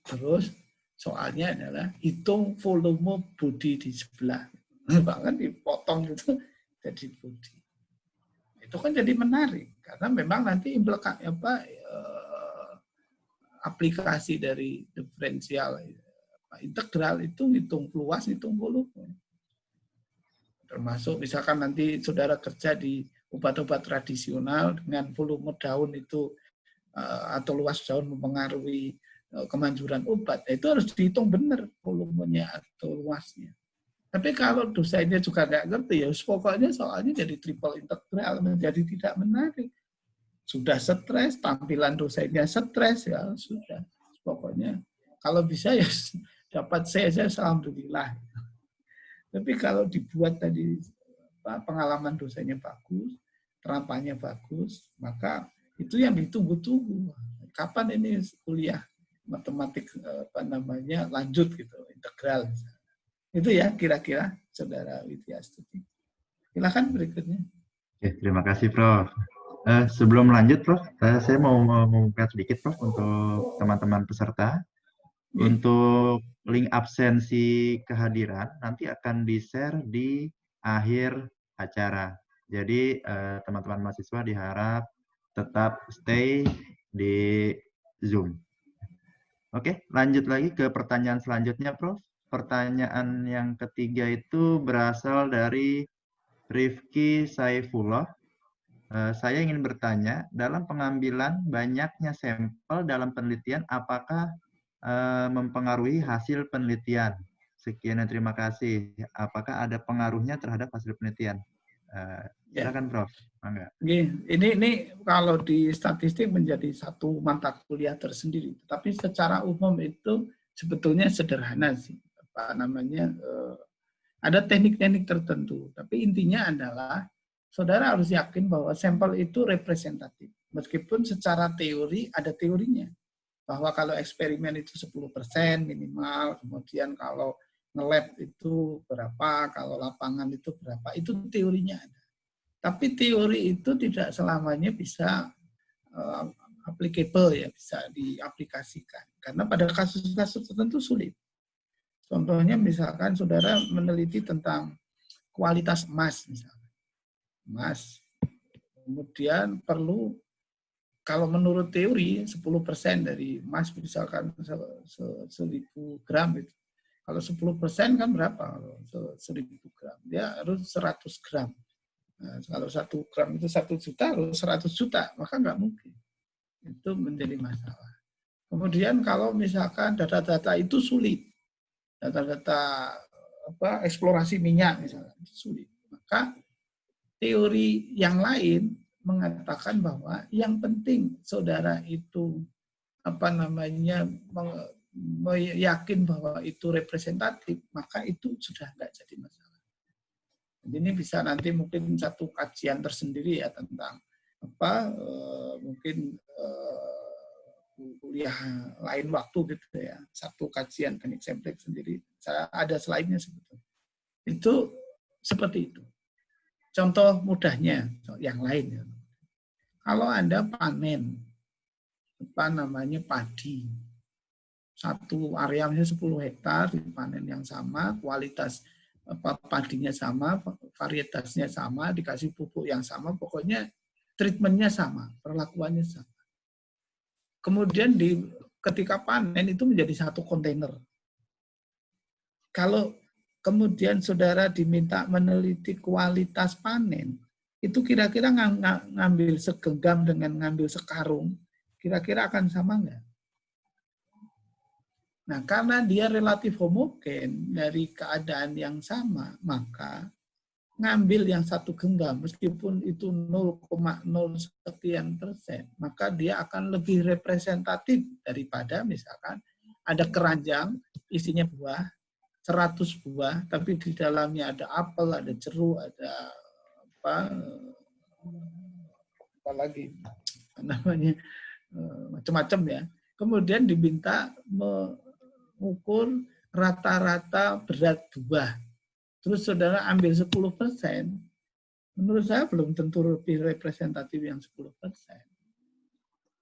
Terus soalnya adalah hitung volume bodi di sebelah. Bahkan dipotong itu jadi bodi. Itu kan jadi menarik karena memang nanti aplikasi dari diferensial integral itu hitung luas, hitung volume. Termasuk misalkan nanti saudara kerja di obat-obat tradisional dengan volume daun itu atau luas daun mempengaruhi kemanjuran obat, itu harus dihitung benar volumenya atau luasnya. Tapi kalau dosennya juga nggak ngerti, ya pokoknya soalnya jadi triple integral, menjadi tidak menarik. Sudah stres, tampilan dosennya stres, ya sudah. Pokoknya kalau bisa ya dapat C saja, alhamdulillah. Tapi kalau dibuat tadi pengalaman dosennya bagus, terapannya bagus, maka itu yang ditunggu-tunggu. Kapan ini kuliah matematik lanjut gitu, integral misalnya. Itu ya kira-kira saudara Widya Astuti. Silakan berikutnya. Oke, terima kasih Prof. Sebelum lanjut Prof, saya mau mengungkap sedikit Prof untuk teman-teman peserta. Untuk link absensi kehadiran nanti akan di-share di akhir acara. Jadi teman-teman mahasiswa diharap tetap stay di Zoom. Oke, lanjut lagi ke pertanyaan selanjutnya Prof. Pertanyaan yang ketiga itu berasal dari Rifki Saifullah. Saya ingin bertanya, dalam pengambilan banyaknya sampel dalam penelitian, apakah mempengaruhi hasil penelitian? Sekian dan terima kasih. Apakah ada pengaruhnya terhadap hasil penelitian? Silakan Prof. Mangga. Ini kalau di statistik menjadi satu mata kuliah tersendiri. Tapi secara umum itu sebetulnya sederhana sih. Apa namanya? Ada teknik-teknik tertentu. Tapi intinya adalah saudara harus yakin bahwa sampel itu representatif. Meskipun secara teori ada teorinya. Bahwa kalau eksperimen itu 10% minimal, kemudian kalau nge-lab itu berapa, kalau lapangan itu berapa, itu teorinya ada. Tapi teori itu tidak selamanya bisa applicable, ya, bisa diaplikasikan. Karena pada kasus-kasus tertentu sulit. Contohnya misalkan saudara meneliti tentang kualitas emas, misalnya. Emas. Kemudian perlu, kalau menurut teori 10% dari emas misalkan 1000 gram itu. Kalau 10% kan berapa? 1000 gram. Dia harus 100 gram. Nah, kalau 1 gram itu 1 juta, harus 100 juta. Maka nggak mungkin. Itu menjadi masalah. Kemudian kalau misalkan data-data itu sulit. Data-data eksplorasi minyak misalnya, itu sulit. Maka teori yang lain mengatakan bahwa yang penting saudara itu yakin bahwa itu representatif, maka itu sudah nggak jadi masalah. Jadi ini bisa nanti mungkin satu kajian tersendiri ya tentang mungkin kuliah lain waktu gitu ya, satu kajian teknik sampling sendiri. Saya ada slide-nya sebetulnya. Itu seperti itu. Contoh mudahnya yang lain ya. Kalau Anda panen padi, satu arealnya 10 hektar dipanen yang sama, kualitas padinya sama, varietasnya sama, dikasih pupuk yang sama, pokoknya treatmentnya sama, perlakuannya sama. Kemudian ketika panen itu menjadi satu kontainer. Kalau kemudian saudara diminta meneliti kualitas panen, itu kira-kira ngambil segenggam dengan ngambil sekarung, kira-kira akan sama nggak? Nah, karena dia relatif homogen dari keadaan yang sama, maka ngambil yang satu genggam, meskipun itu 0,0 sekian persen, maka dia akan lebih representatif daripada misalkan ada keranjang, isinya buah, 100 buah, tapi di dalamnya ada apel, ada jeruk, ada apa lagi namanya, macam-macam ya. Kemudian diminta mengukur rata-rata berat buah. Terus saudara ambil 10%, menurut saya belum tentu lebih representatif yang 10%.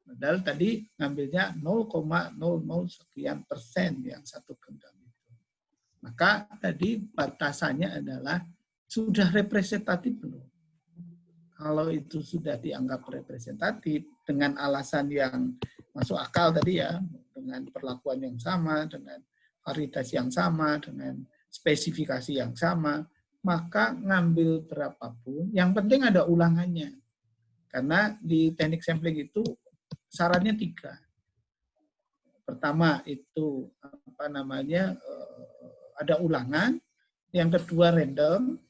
Padahal tadi ngambilnya 0,00 sekian persen yang satu genggam itu. Maka tadi batasannya adalah sudah representatif belum? Kalau itu sudah dianggap representatif dengan alasan yang masuk akal tadi ya, dengan perlakuan yang sama, dengan varietas yang sama, dengan spesifikasi yang sama, maka ngambil berapapun, yang penting ada ulangannya. Karena di teknik sampling itu syaratnya 3. Pertama itu ada ulangan, yang kedua random,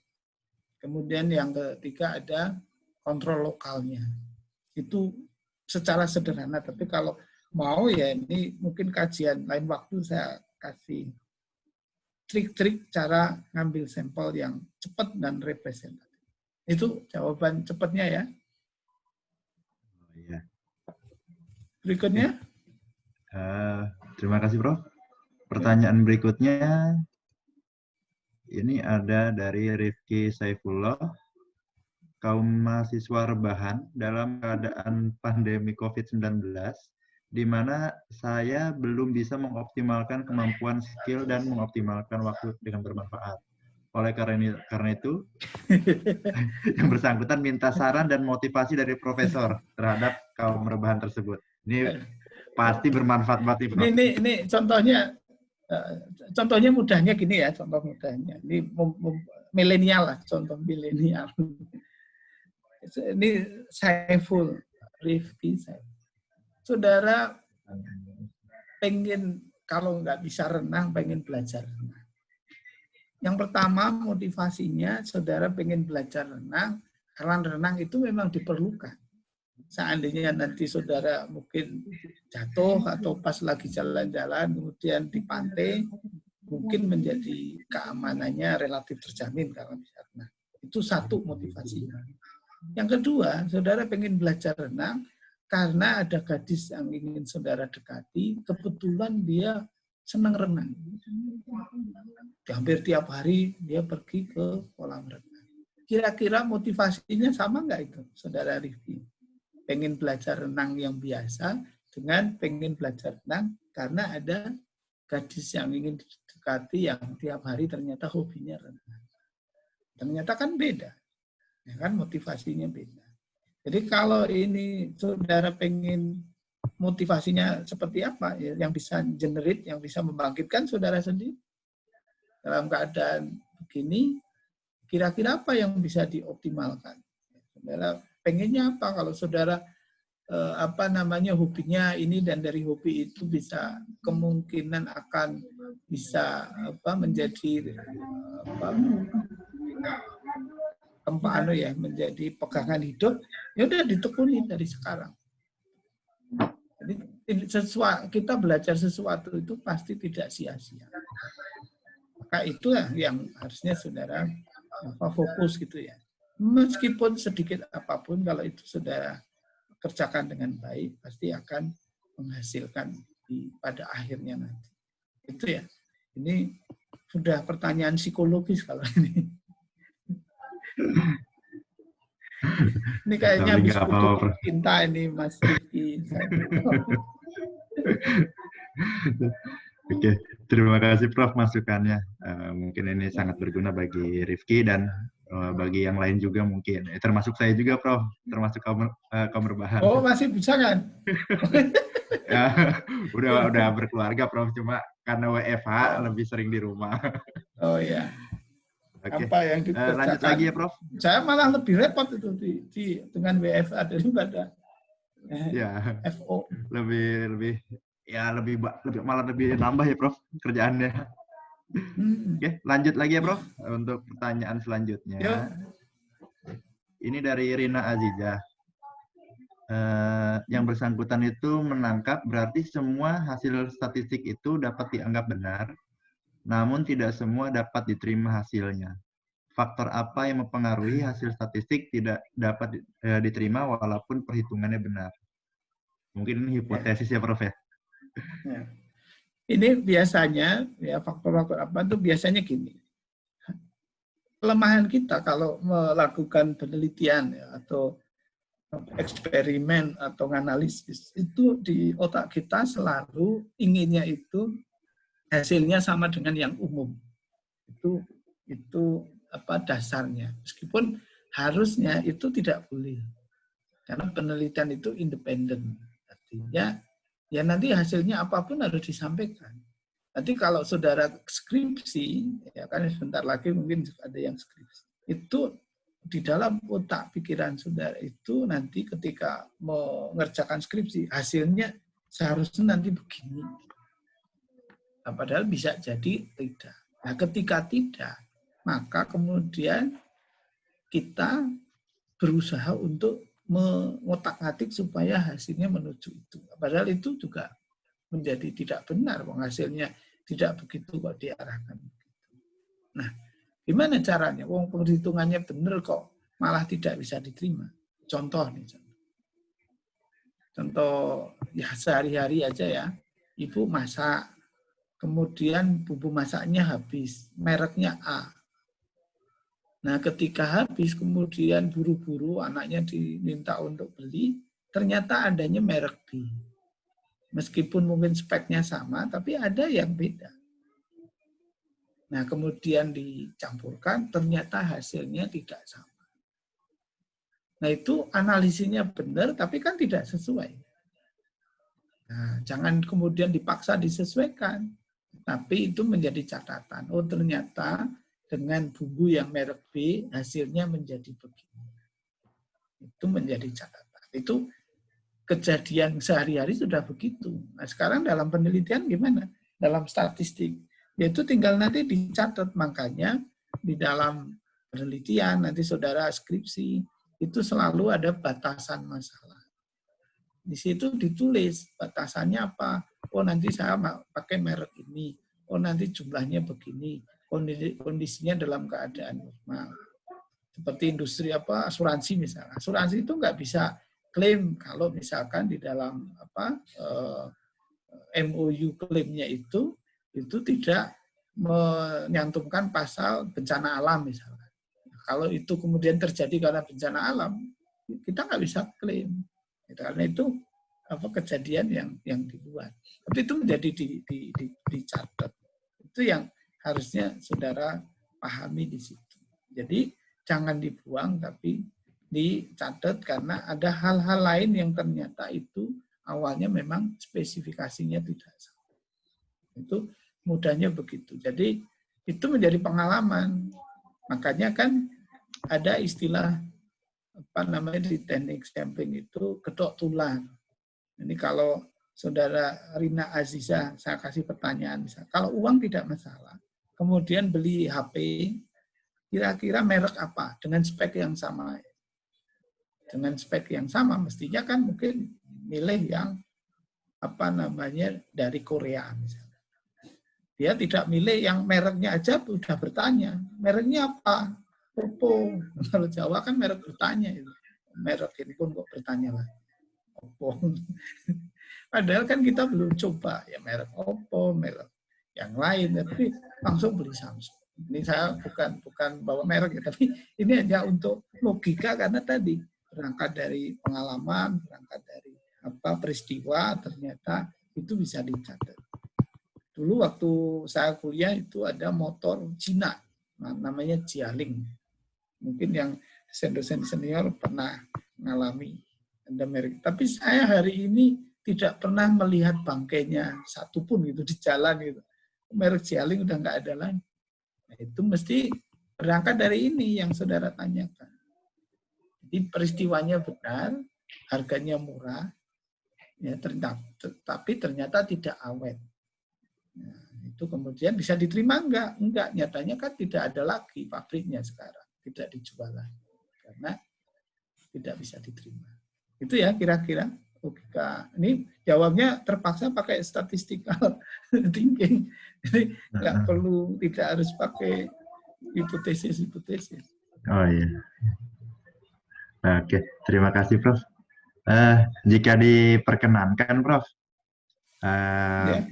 kemudian yang ketiga ada kontrol lokalnya. Itu secara sederhana, tapi kalau mau ya ini mungkin kajian lain waktu saya kasih trik-trik cara ngambil sampel yang cepat dan representatif. Itu jawaban cepatnya ya. Iya. Berikutnya. Terima kasih Prof. Pertanyaan berikutnya ini ada dari Rifki Saifullah. kaum mahasiswa rebahan dalam keadaan pandemi COVID-19, di mana saya belum bisa mengoptimalkan kemampuan skill dan mengoptimalkan waktu dengan bermanfaat. Oleh karena itu, yang bersangkutan minta saran dan motivasi dari profesor terhadap kaum rebahan tersebut. Ini pasti bermanfaat banget, Prof. Ini contohnya mudahnya gini ya, contoh mudahnya. Ini milenial lah, contoh milenial. Ini Saiful Rifki. Saudara pengen, kalau nggak bisa renang, pengen belajar renang. Yang pertama motivasinya, saudara pengen belajar renang, karena renang itu memang diperlukan. Seandainya nanti saudara mungkin jatuh atau pas lagi jalan-jalan, kemudian di pantai, mungkin menjadi keamanannya relatif terjamin kalau bisa renang. Itu satu motivasinya. Yang kedua, saudara pengen belajar renang, karena ada gadis yang ingin saudara dekati, kebetulan dia senang renang. Hampir tiap hari dia pergi ke kolam renang. Kira-kira motivasinya sama nggak itu, saudara Rifki? Pengen belajar renang yang biasa dengan pengen belajar renang karena ada gadis yang ingin didekati yang tiap hari ternyata hobinya renang. Ternyata kan beda, ya kan, motivasinya beda. Jadi kalau ini saudara pengen motivasinya seperti apa, ya, yang bisa generate, yang bisa membangkitkan saudara sendiri dalam keadaan begini, kira-kira apa yang bisa dioptimalkan? Saudara pengennya apa? Kalau saudara hobinya ini, dan dari hobi itu bisa kemungkinan akan bisa menjadi menjadi pegangan hidup, ya udah ditekuni dari sekarang. Jadi kita belajar sesuatu itu pasti tidak sia-sia. Maka itulah yang harusnya saudara fokus gitu ya. Meskipun sedikit apapun, kalau itu saudara kerjakan dengan baik, pasti akan menghasilkan pada akhirnya nanti. Itu ya. Ini sudah pertanyaan psikologis kalau ini. Ini kayaknya habis putus cinta ini, Mas Rifki. Oke, terima kasih Prof masukannya. Mungkin ini sangat berguna bagi Rifki dan bagi yang lain juga mungkin. Termasuk saya juga Prof, termasuk kaum rebahan. Oh, masih bisa kan? Ya, udah berkeluarga Prof, cuma karena WFH lebih sering di rumah. Oh iya. Oke. Apa yang dikerjakan? Lanjut lagi ya Prof. Saya malah lebih repot itu dengan WFH daripada FO. Lebih malah lebih nambah ya Prof kerjaannya. Oke, lanjut lagi ya Prof untuk pertanyaan selanjutnya. Yo. Ini dari Rina Azizah. Yang bersangkutan itu menangkap berarti semua hasil statistik itu dapat dianggap benar, namun tidak semua dapat diterima hasilnya. Faktor apa yang mempengaruhi hasil statistik tidak dapat diterima walaupun perhitungannya benar? Mungkin ini hipotesis ya Prof ya. Ya. Ini biasanya ya, faktor-faktor apa itu biasanya gini. Kelemahan kita kalau melakukan penelitian ya, atau eksperimen atau analisis itu di otak kita selalu inginnya itu hasilnya sama dengan yang umum. Itu apa dasarnya. Meskipun harusnya itu tidak boleh. Karena penelitian itu independen. Artinya ya nanti hasilnya apapun harus disampaikan. Nanti kalau saudara skripsi, ya kan sebentar lagi mungkin ada yang skripsi. Itu di dalam otak pikiran saudara itu nanti ketika mengerjakan skripsi, hasilnya seharusnya nanti begini. Nah, padahal bisa jadi tidak. Nah, ketika tidak, maka kemudian kita berusaha untuk mengotak-atik supaya hasilnya menuju itu. Padahal itu juga menjadi tidak benar, hasilnya tidak begitu kok diarahkan. Nah, gimana caranya? Wong perhitungannya benar kok malah tidak bisa diterima. Contoh nih. Contoh ya sehari-hari aja ya. Ibu masak, kemudian bumbu masaknya habis, mereknya A. Nah, ketika habis kemudian buru-buru anaknya diminta untuk beli, ternyata adanya merek B. Meskipun mungkin speknya sama, tapi ada yang beda. Nah, kemudian dicampurkan, ternyata hasilnya tidak sama. Nah, itu analisisnya benar, tapi kan tidak sesuai. Nah, jangan kemudian dipaksa disesuaikan. Tapi itu menjadi catatan. Oh, ternyata dengan bumbu yang merek B, hasilnya menjadi begini. Itu menjadi catatan. Itu kejadian sehari-hari sudah begitu. Nah, sekarang dalam penelitian gimana? Dalam statistik. Yaitu tinggal nanti dicatat. Makanya di dalam penelitian, nanti saudara skripsi, itu selalu ada batasan masalah. Di situ ditulis batasannya apa. Oh, nanti saya pakai merek ini. Oh, nanti jumlahnya begini. Kondisinya dalam keadaan normal. Seperti industri asuransi misalnya. Asuransi itu nggak bisa klaim kalau misalkan di dalam MOU klaimnya itu tidak menyantumkan pasal bencana alam misalnya. Kalau itu kemudian terjadi karena bencana alam, kita nggak bisa klaim. Karena itu kejadian yang dibuat. Tapi itu menjadi dicatat. Itu yang harusnya saudara pahami di situ. Jadi jangan dibuang, tapi dicatat karena ada hal-hal lain yang ternyata itu awalnya memang spesifikasinya tidak sama. Itu mudahnya begitu. Jadi itu menjadi pengalaman. Makanya kan ada istilah di teknik sampling itu kedok tular. Ini kalau saudara Rina Aziza, saya kasih pertanyaan, misalnya, kalau uang tidak masalah, kemudian beli HP, kira-kira merek apa dengan spek yang sama? Dengan spek yang sama, mestinya kan mungkin milih yang dari Korea misalnya. Dia tidak milih yang mereknya aja sudah bertanya, mereknya apa? Oppo. Kalau Jawa kan merek bertanya itu. Merek ini pun kok bertanya lah. Oppo. Padahal kan kita belum coba ya merek Oppo, merek yang lain, tapi langsung beli Samsung. Ini saya bukan bawa merek ya, tapi ini hanya untuk logika karena tadi berangkat dari pengalaman, berangkat dari peristiwa, ternyata itu bisa dicatat. Dulu waktu saya kuliah itu ada motor Cina, namanya Jialing. Mungkin yang dosen-dosen senior pernah mengalami ada merek. Tapi saya hari ini tidak pernah melihat bangkainya satupun gitu di jalan gitu. Merek Jialing udah nggak ada lagi. Nah, itu mesti berangkat dari ini yang saudara tanyakan. Jadi peristiwanya benar, harganya murah, ya tapi ternyata tidak awet. Nah, itu kemudian bisa diterima enggak? Enggak, nyatanya kan tidak ada lagi pabriknya sekarang. Tidak dijual lagi. Karena tidak bisa diterima. Itu ya kira-kira logika. Ini jawabnya terpaksa pakai statistical thinking. Jadi nggak perlu, tidak harus pakai hipotesis. Oh iya. Oke, terima kasih Prof. Jika diperkenankan Prof,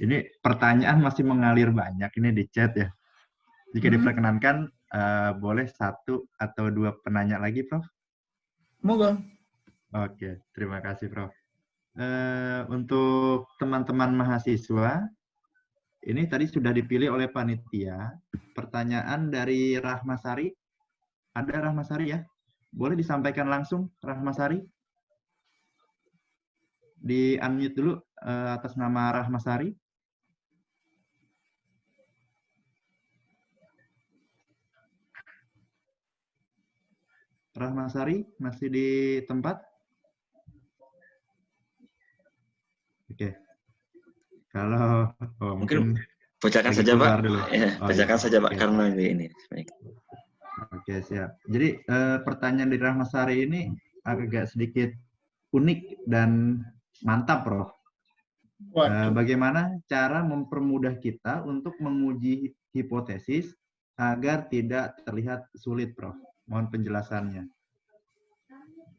ini pertanyaan masih mengalir banyak ini di chat ya. Jika diperkenankan, boleh 1 atau 2 penanya lagi Prof? Moga. Oke, terima kasih Prof. Untuk teman-teman mahasiswa, ini tadi sudah dipilih oleh panitia. Pertanyaan dari Rahmasari. Ada Rahmasari ya? Boleh disampaikan langsung, Rahmasari? Di-unmute dulu atas nama Rahmasari. Rahmasari, masih di tempat? Oke. Kalau mungkin bacakan saja Pak. Ya, bacakan saja Pak, oke. karena ini. Oke, siap. Jadi pertanyaan dari Rahmasari ini agak sedikit unik dan mantap, Prof. Bagaimana cara mempermudah kita untuk menguji hipotesis agar tidak terlihat sulit, Prof? Mohon penjelasannya.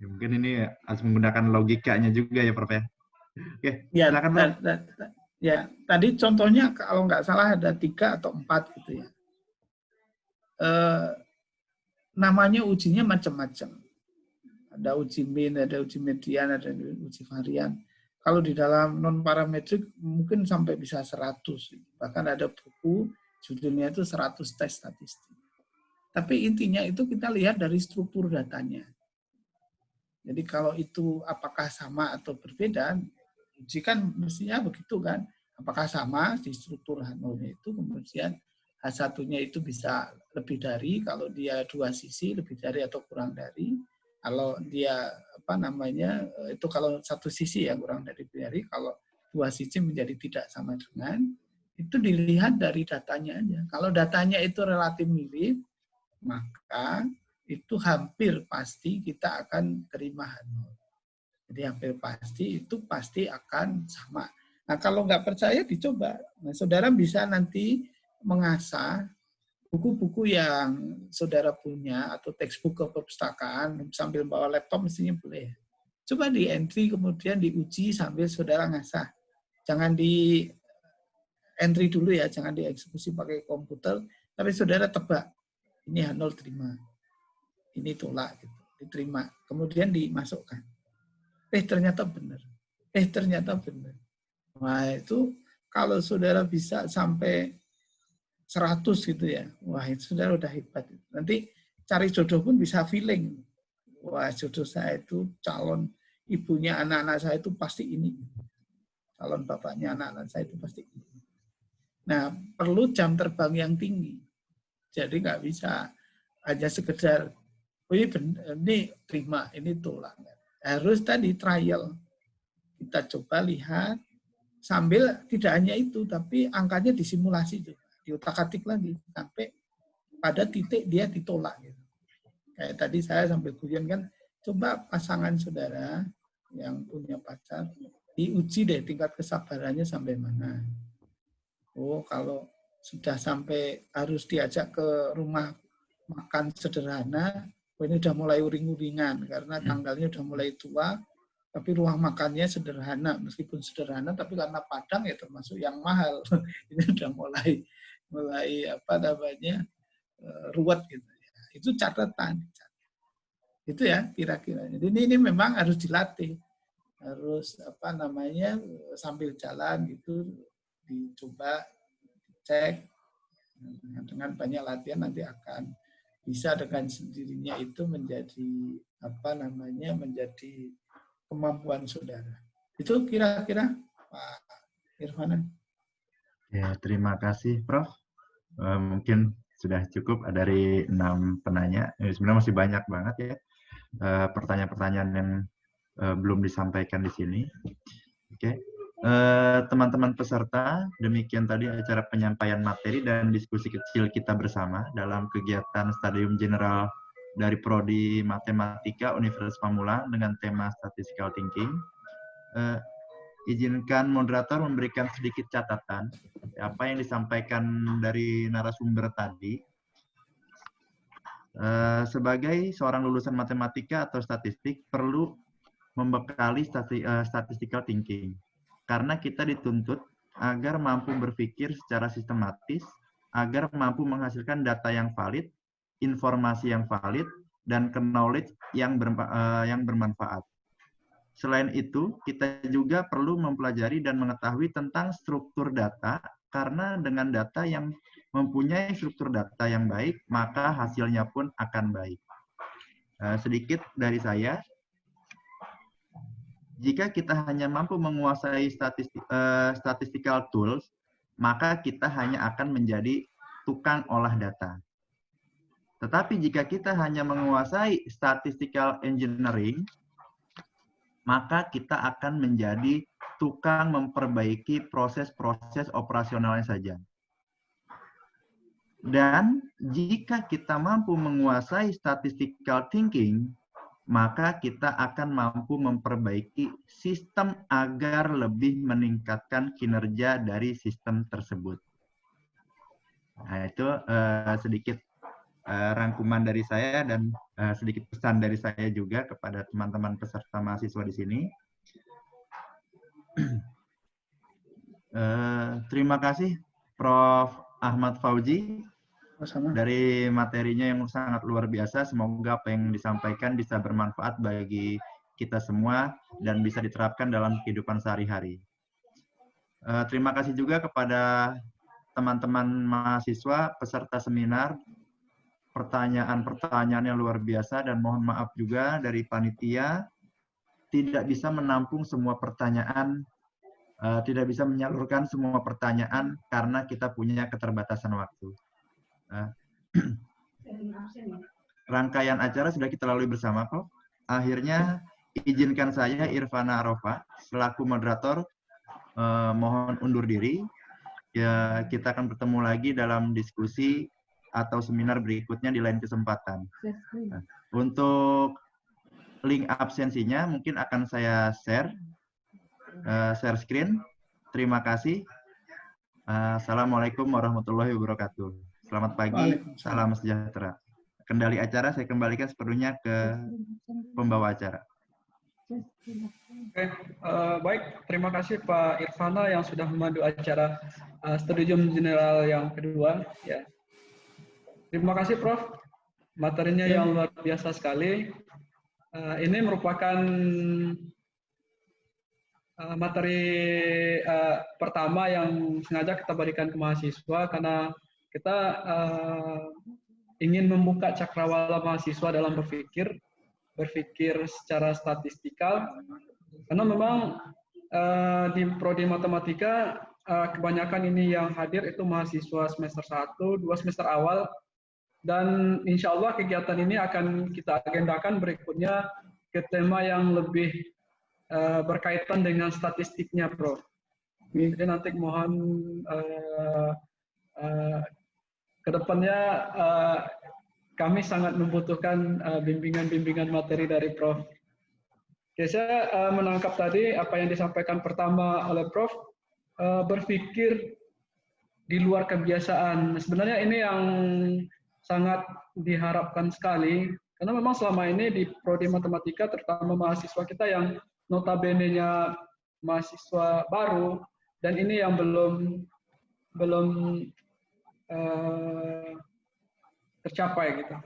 Ya, mungkin ini harus menggunakan logikanya juga ya, Prof ya. Oke, ya, silakan, Prof. Ya, tadi contohnya kalau nggak salah ada 3 atau 4 gitu ya. namanya ujinya macam-macam. Ada uji min, ada uji median, ada uji varian. Kalau di dalam non-parametrik mungkin sampai bisa 100. Bahkan ada buku judulnya itu 100 tes statistik. Tapi intinya itu kita lihat dari struktur datanya. Jadi kalau itu apakah sama atau berbeda, uji kan mestinya begitu kan. Apakah sama di struktur H0-nya itu, kemudian H1-nya itu bisa lebih dari, kalau dia 2 sisi lebih dari atau kurang dari. Kalau dia itu kalau 1 sisi ya kurang dari, kalau 2 sisi menjadi tidak sama dengan, itu dilihat dari datanya aja. Kalau datanya itu relatif mirip, maka itu hampir pasti kita akan terima H0. Jadi hampir pasti itu pasti akan sama. Nah kalau nggak percaya dicoba. Nah, saudara bisa nanti mengasah buku-buku yang saudara punya atau textbook ke perpustakaan sambil bawa laptop mestinya boleh. Coba di entry kemudian diuji sambil saudara ngasah. Jangan di entry dulu ya, jangan dieksekusi pakai komputer, tapi saudara tebak. Ini H0 terima. Ini tolak gitu. Diterima. Kemudian dimasukkan. Ternyata benar. Ternyata benar. Nah, itu kalau saudara bisa sampai 100 gitu ya. Wah, itu saudara udah hebat. Nanti cari jodoh pun bisa feeling. Wah, jodoh saya itu calon ibunya anak-anak saya itu pasti ini. Calon bapaknya anak-anak saya itu pasti ini. Nah, perlu jam terbang yang tinggi. Jadi nggak bisa hanya sekedar, oh ini terima, ini tolak. Harus tadi trial. Kita coba lihat, sambil tidak hanya itu, tapi angkanya disimulasi juga. Diutak-atik lagi sampai pada titik dia ditolak gitu. Kayak tadi saya sambil guyon kan, coba pasangan saudara yang punya pacar diuji deh tingkat kesabarannya sampai mana. Oh, kalau sudah sampai harus diajak ke rumah makan sederhana, ini udah mulai uring-uringan karena tanggalnya udah mulai tua, tapi ruang makannya sederhana, meskipun sederhana tapi karena Padang ya termasuk yang mahal. Ini udah mulai ruwet gitu. Itu catatan. Itu ya kira-kira. Jadi ini memang harus dilatih. Harus sambil jalan gitu dicoba cek. Dengan banyak latihan nanti akan bisa dengan sendirinya itu menjadi menjadi kemampuan saudara. Itu kira-kira Pak Irfanan. Ya, terima kasih Prof. Mungkin sudah cukup dari 6 penanya. Sebenarnya masih banyak banget ya pertanyaan-pertanyaan yang belum disampaikan di sini. Oke. Teman-teman peserta, demikian tadi acara penyampaian materi dan diskusi kecil kita bersama dalam kegiatan Stadium General dari Prodi Matematika Universitas Pamulang dengan tema Statistical Thinking. Izinkan moderator memberikan sedikit catatan apa yang disampaikan dari narasumber tadi. Sebagai seorang lulusan matematika atau statistik perlu membekali statistical thinking karena kita dituntut agar mampu berpikir secara sistematis, agar mampu menghasilkan data yang valid, informasi yang valid, dan knowledge yang bermanfaat. Selain itu, kita juga perlu mempelajari dan mengetahui tentang struktur data, karena dengan data yang mempunyai struktur data yang baik, maka hasilnya pun akan baik. Sedikit dari saya, jika kita hanya mampu menguasai statistical tools, maka kita hanya akan menjadi tukang olah data. Tetapi jika kita hanya menguasai statistical engineering, maka kita akan menjadi tukang memperbaiki proses-proses operasionalnya saja. Dan jika kita mampu menguasai statistical thinking, maka kita akan mampu memperbaiki sistem agar lebih meningkatkan kinerja dari sistem tersebut. Nah, itu sedikit rangkuman dari saya dan sedikit pesan dari saya juga kepada teman-teman peserta mahasiswa di sini. Terima kasih Prof. Ahmad Fauzi Sama-sama. dari materinya yang sangat luar biasa. Semoga apa yang disampaikan bisa bermanfaat bagi kita semua dan bisa diterapkan dalam kehidupan sehari-hari. Terima kasih juga kepada teman-teman mahasiswa peserta seminar. Pertanyaan-pertanyaan yang luar biasa, dan mohon maaf juga dari panitia tidak bisa menampung semua pertanyaan, tidak bisa menyalurkan semua pertanyaan karena kita punya keterbatasan waktu. Rangkaian acara sudah kita lalui bersama kok. Akhirnya izinkan saya Irfana Arofa selaku moderator mohon undur diri. Ya, kita akan bertemu lagi dalam diskusi atau seminar berikutnya di lain kesempatan. Nah, untuk link absensinya mungkin akan saya share screen. Terima kasih. Assalamualaikum warahmatullahi wabarakatuh. Selamat pagi, salam sejahtera. Kendali acara saya kembalikan sepenuhnya ke pembawa acara. Oke, baik. Terima kasih Pak Irfana yang sudah memandu acara Studium General yang kedua. Ya. Terima kasih Prof. Materinya yang luar biasa sekali. Ini merupakan materi pertama yang sengaja kita berikan ke mahasiswa karena kita ingin membuka cakrawala mahasiswa dalam berpikir secara statistikal, karena memang di prodi matematika kebanyakan ini yang hadir itu mahasiswa semester 1, 2 semester awal, dan insya Allah kegiatan ini akan kita agendakan berikutnya ke tema yang lebih berkaitan dengan statistiknya, Prof. Jadi nanti mohon kedepannya kami sangat membutuhkan bimbingan-bimbingan materi dari Prof. Oke, saya menangkap tadi apa yang disampaikan pertama oleh Prof, berpikir di luar kebiasaan. Sebenarnya ini yang sangat diharapkan sekali, karena memang selama ini di prodi matematika, terutama mahasiswa kita yang notabene-nya mahasiswa baru, dan ini yang belum tercapai gitu.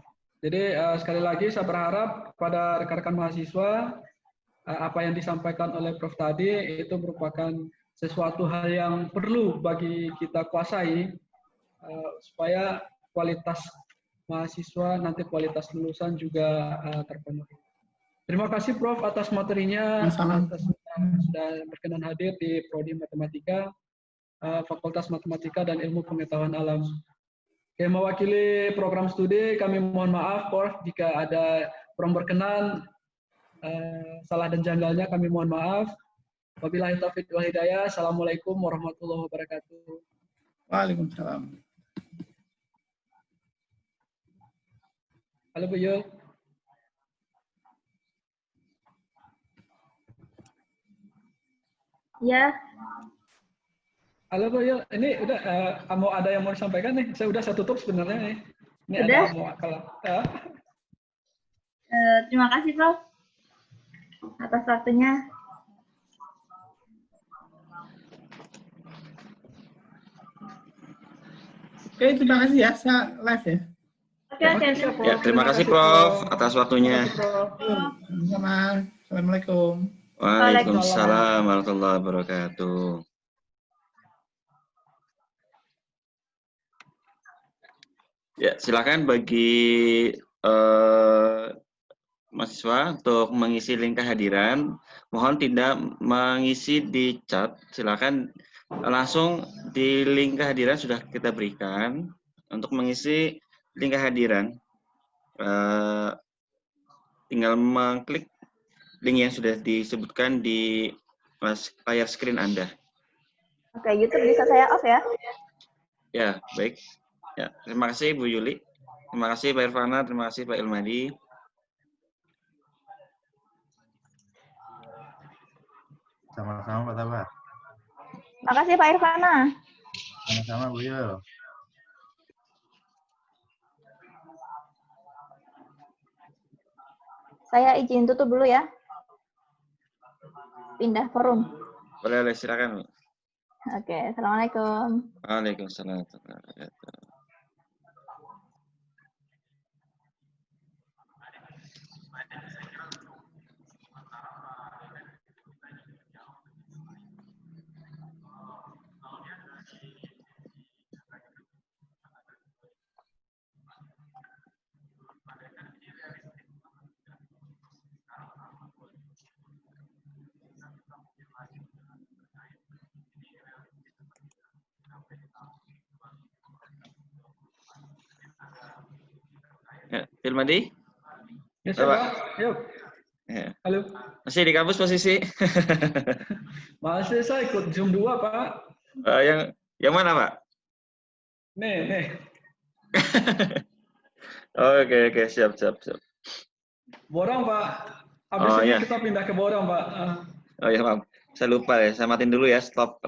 Jadi sekali lagi saya berharap pada rekan-rekan mahasiswa apa yang disampaikan oleh Prof tadi itu merupakan sesuatu hal yang perlu bagi kita kuasai supaya kualitas mahasiswa nanti kualitas lulusan juga terpenuhi. Terima kasih Prof atas materinya, atas sudah berkenan hadir di Prodi Matematika, Fakultas Matematika dan Ilmu Pengetahuan Alam. Oke, mewakili program studi, kami mohon maaf, Prof, jika ada kurang berkenan, salah dan janggalnya kami mohon maaf. Wabillahi taufiq wal hidayah. Assalamualaikum warahmatullahi wabarakatuh. Waalaikumsalam. Halo Bu Yul. Ya. Halo Bu Yul, ini udah mau ada yang mau disampaikan nih? Saya tutup sebenarnya nih. Ini Sudah? ada mau kalau. Terima kasih Prof atas waktunya. Oke, terima kasih ya. Saya live ya. Oke. Ya, terima kasih Prof atas waktunya. Sama-sama. Assalamualaikum. Waalaikumsalam warahmatullahi wabarakatuh. Ya, silakan bagi mahasiswa untuk mengisi link kehadiran. Mohon tidak mengisi di chat. Silakan langsung di link kehadiran sudah kita berikan untuk mengisi link kehadiran. Tinggal mengklik link yang sudah disebutkan di layar screen Anda. Oke, YouTube bisa saya off ya? Ya, baik. Ya, terima kasih Bu Yuli. Terima kasih Pak Irfana, terima kasih Pak Ilmadi. Sama-sama Pak Tabar. Terima kasih Pak Irfana. Sama-sama Bu Yul. Saya izin tutup dulu ya. Pindah forum. Boleh, silakan. Oke, Assalamualaikum. Waalaikumsalam. Filmadi? Ya, Coba. Pak. Yuk. Ya. Halo. Masih di kampus posisi? Masih saya ikut Zoom 2, Pak. Yang mana, Pak? Nih. Oke, siap. Borong, Pak. Habis Oh, ini iya. kita pindah ke Borong, Pak. Oh ya, maaf. Saya lupa ya. Saya matiin dulu ya, stop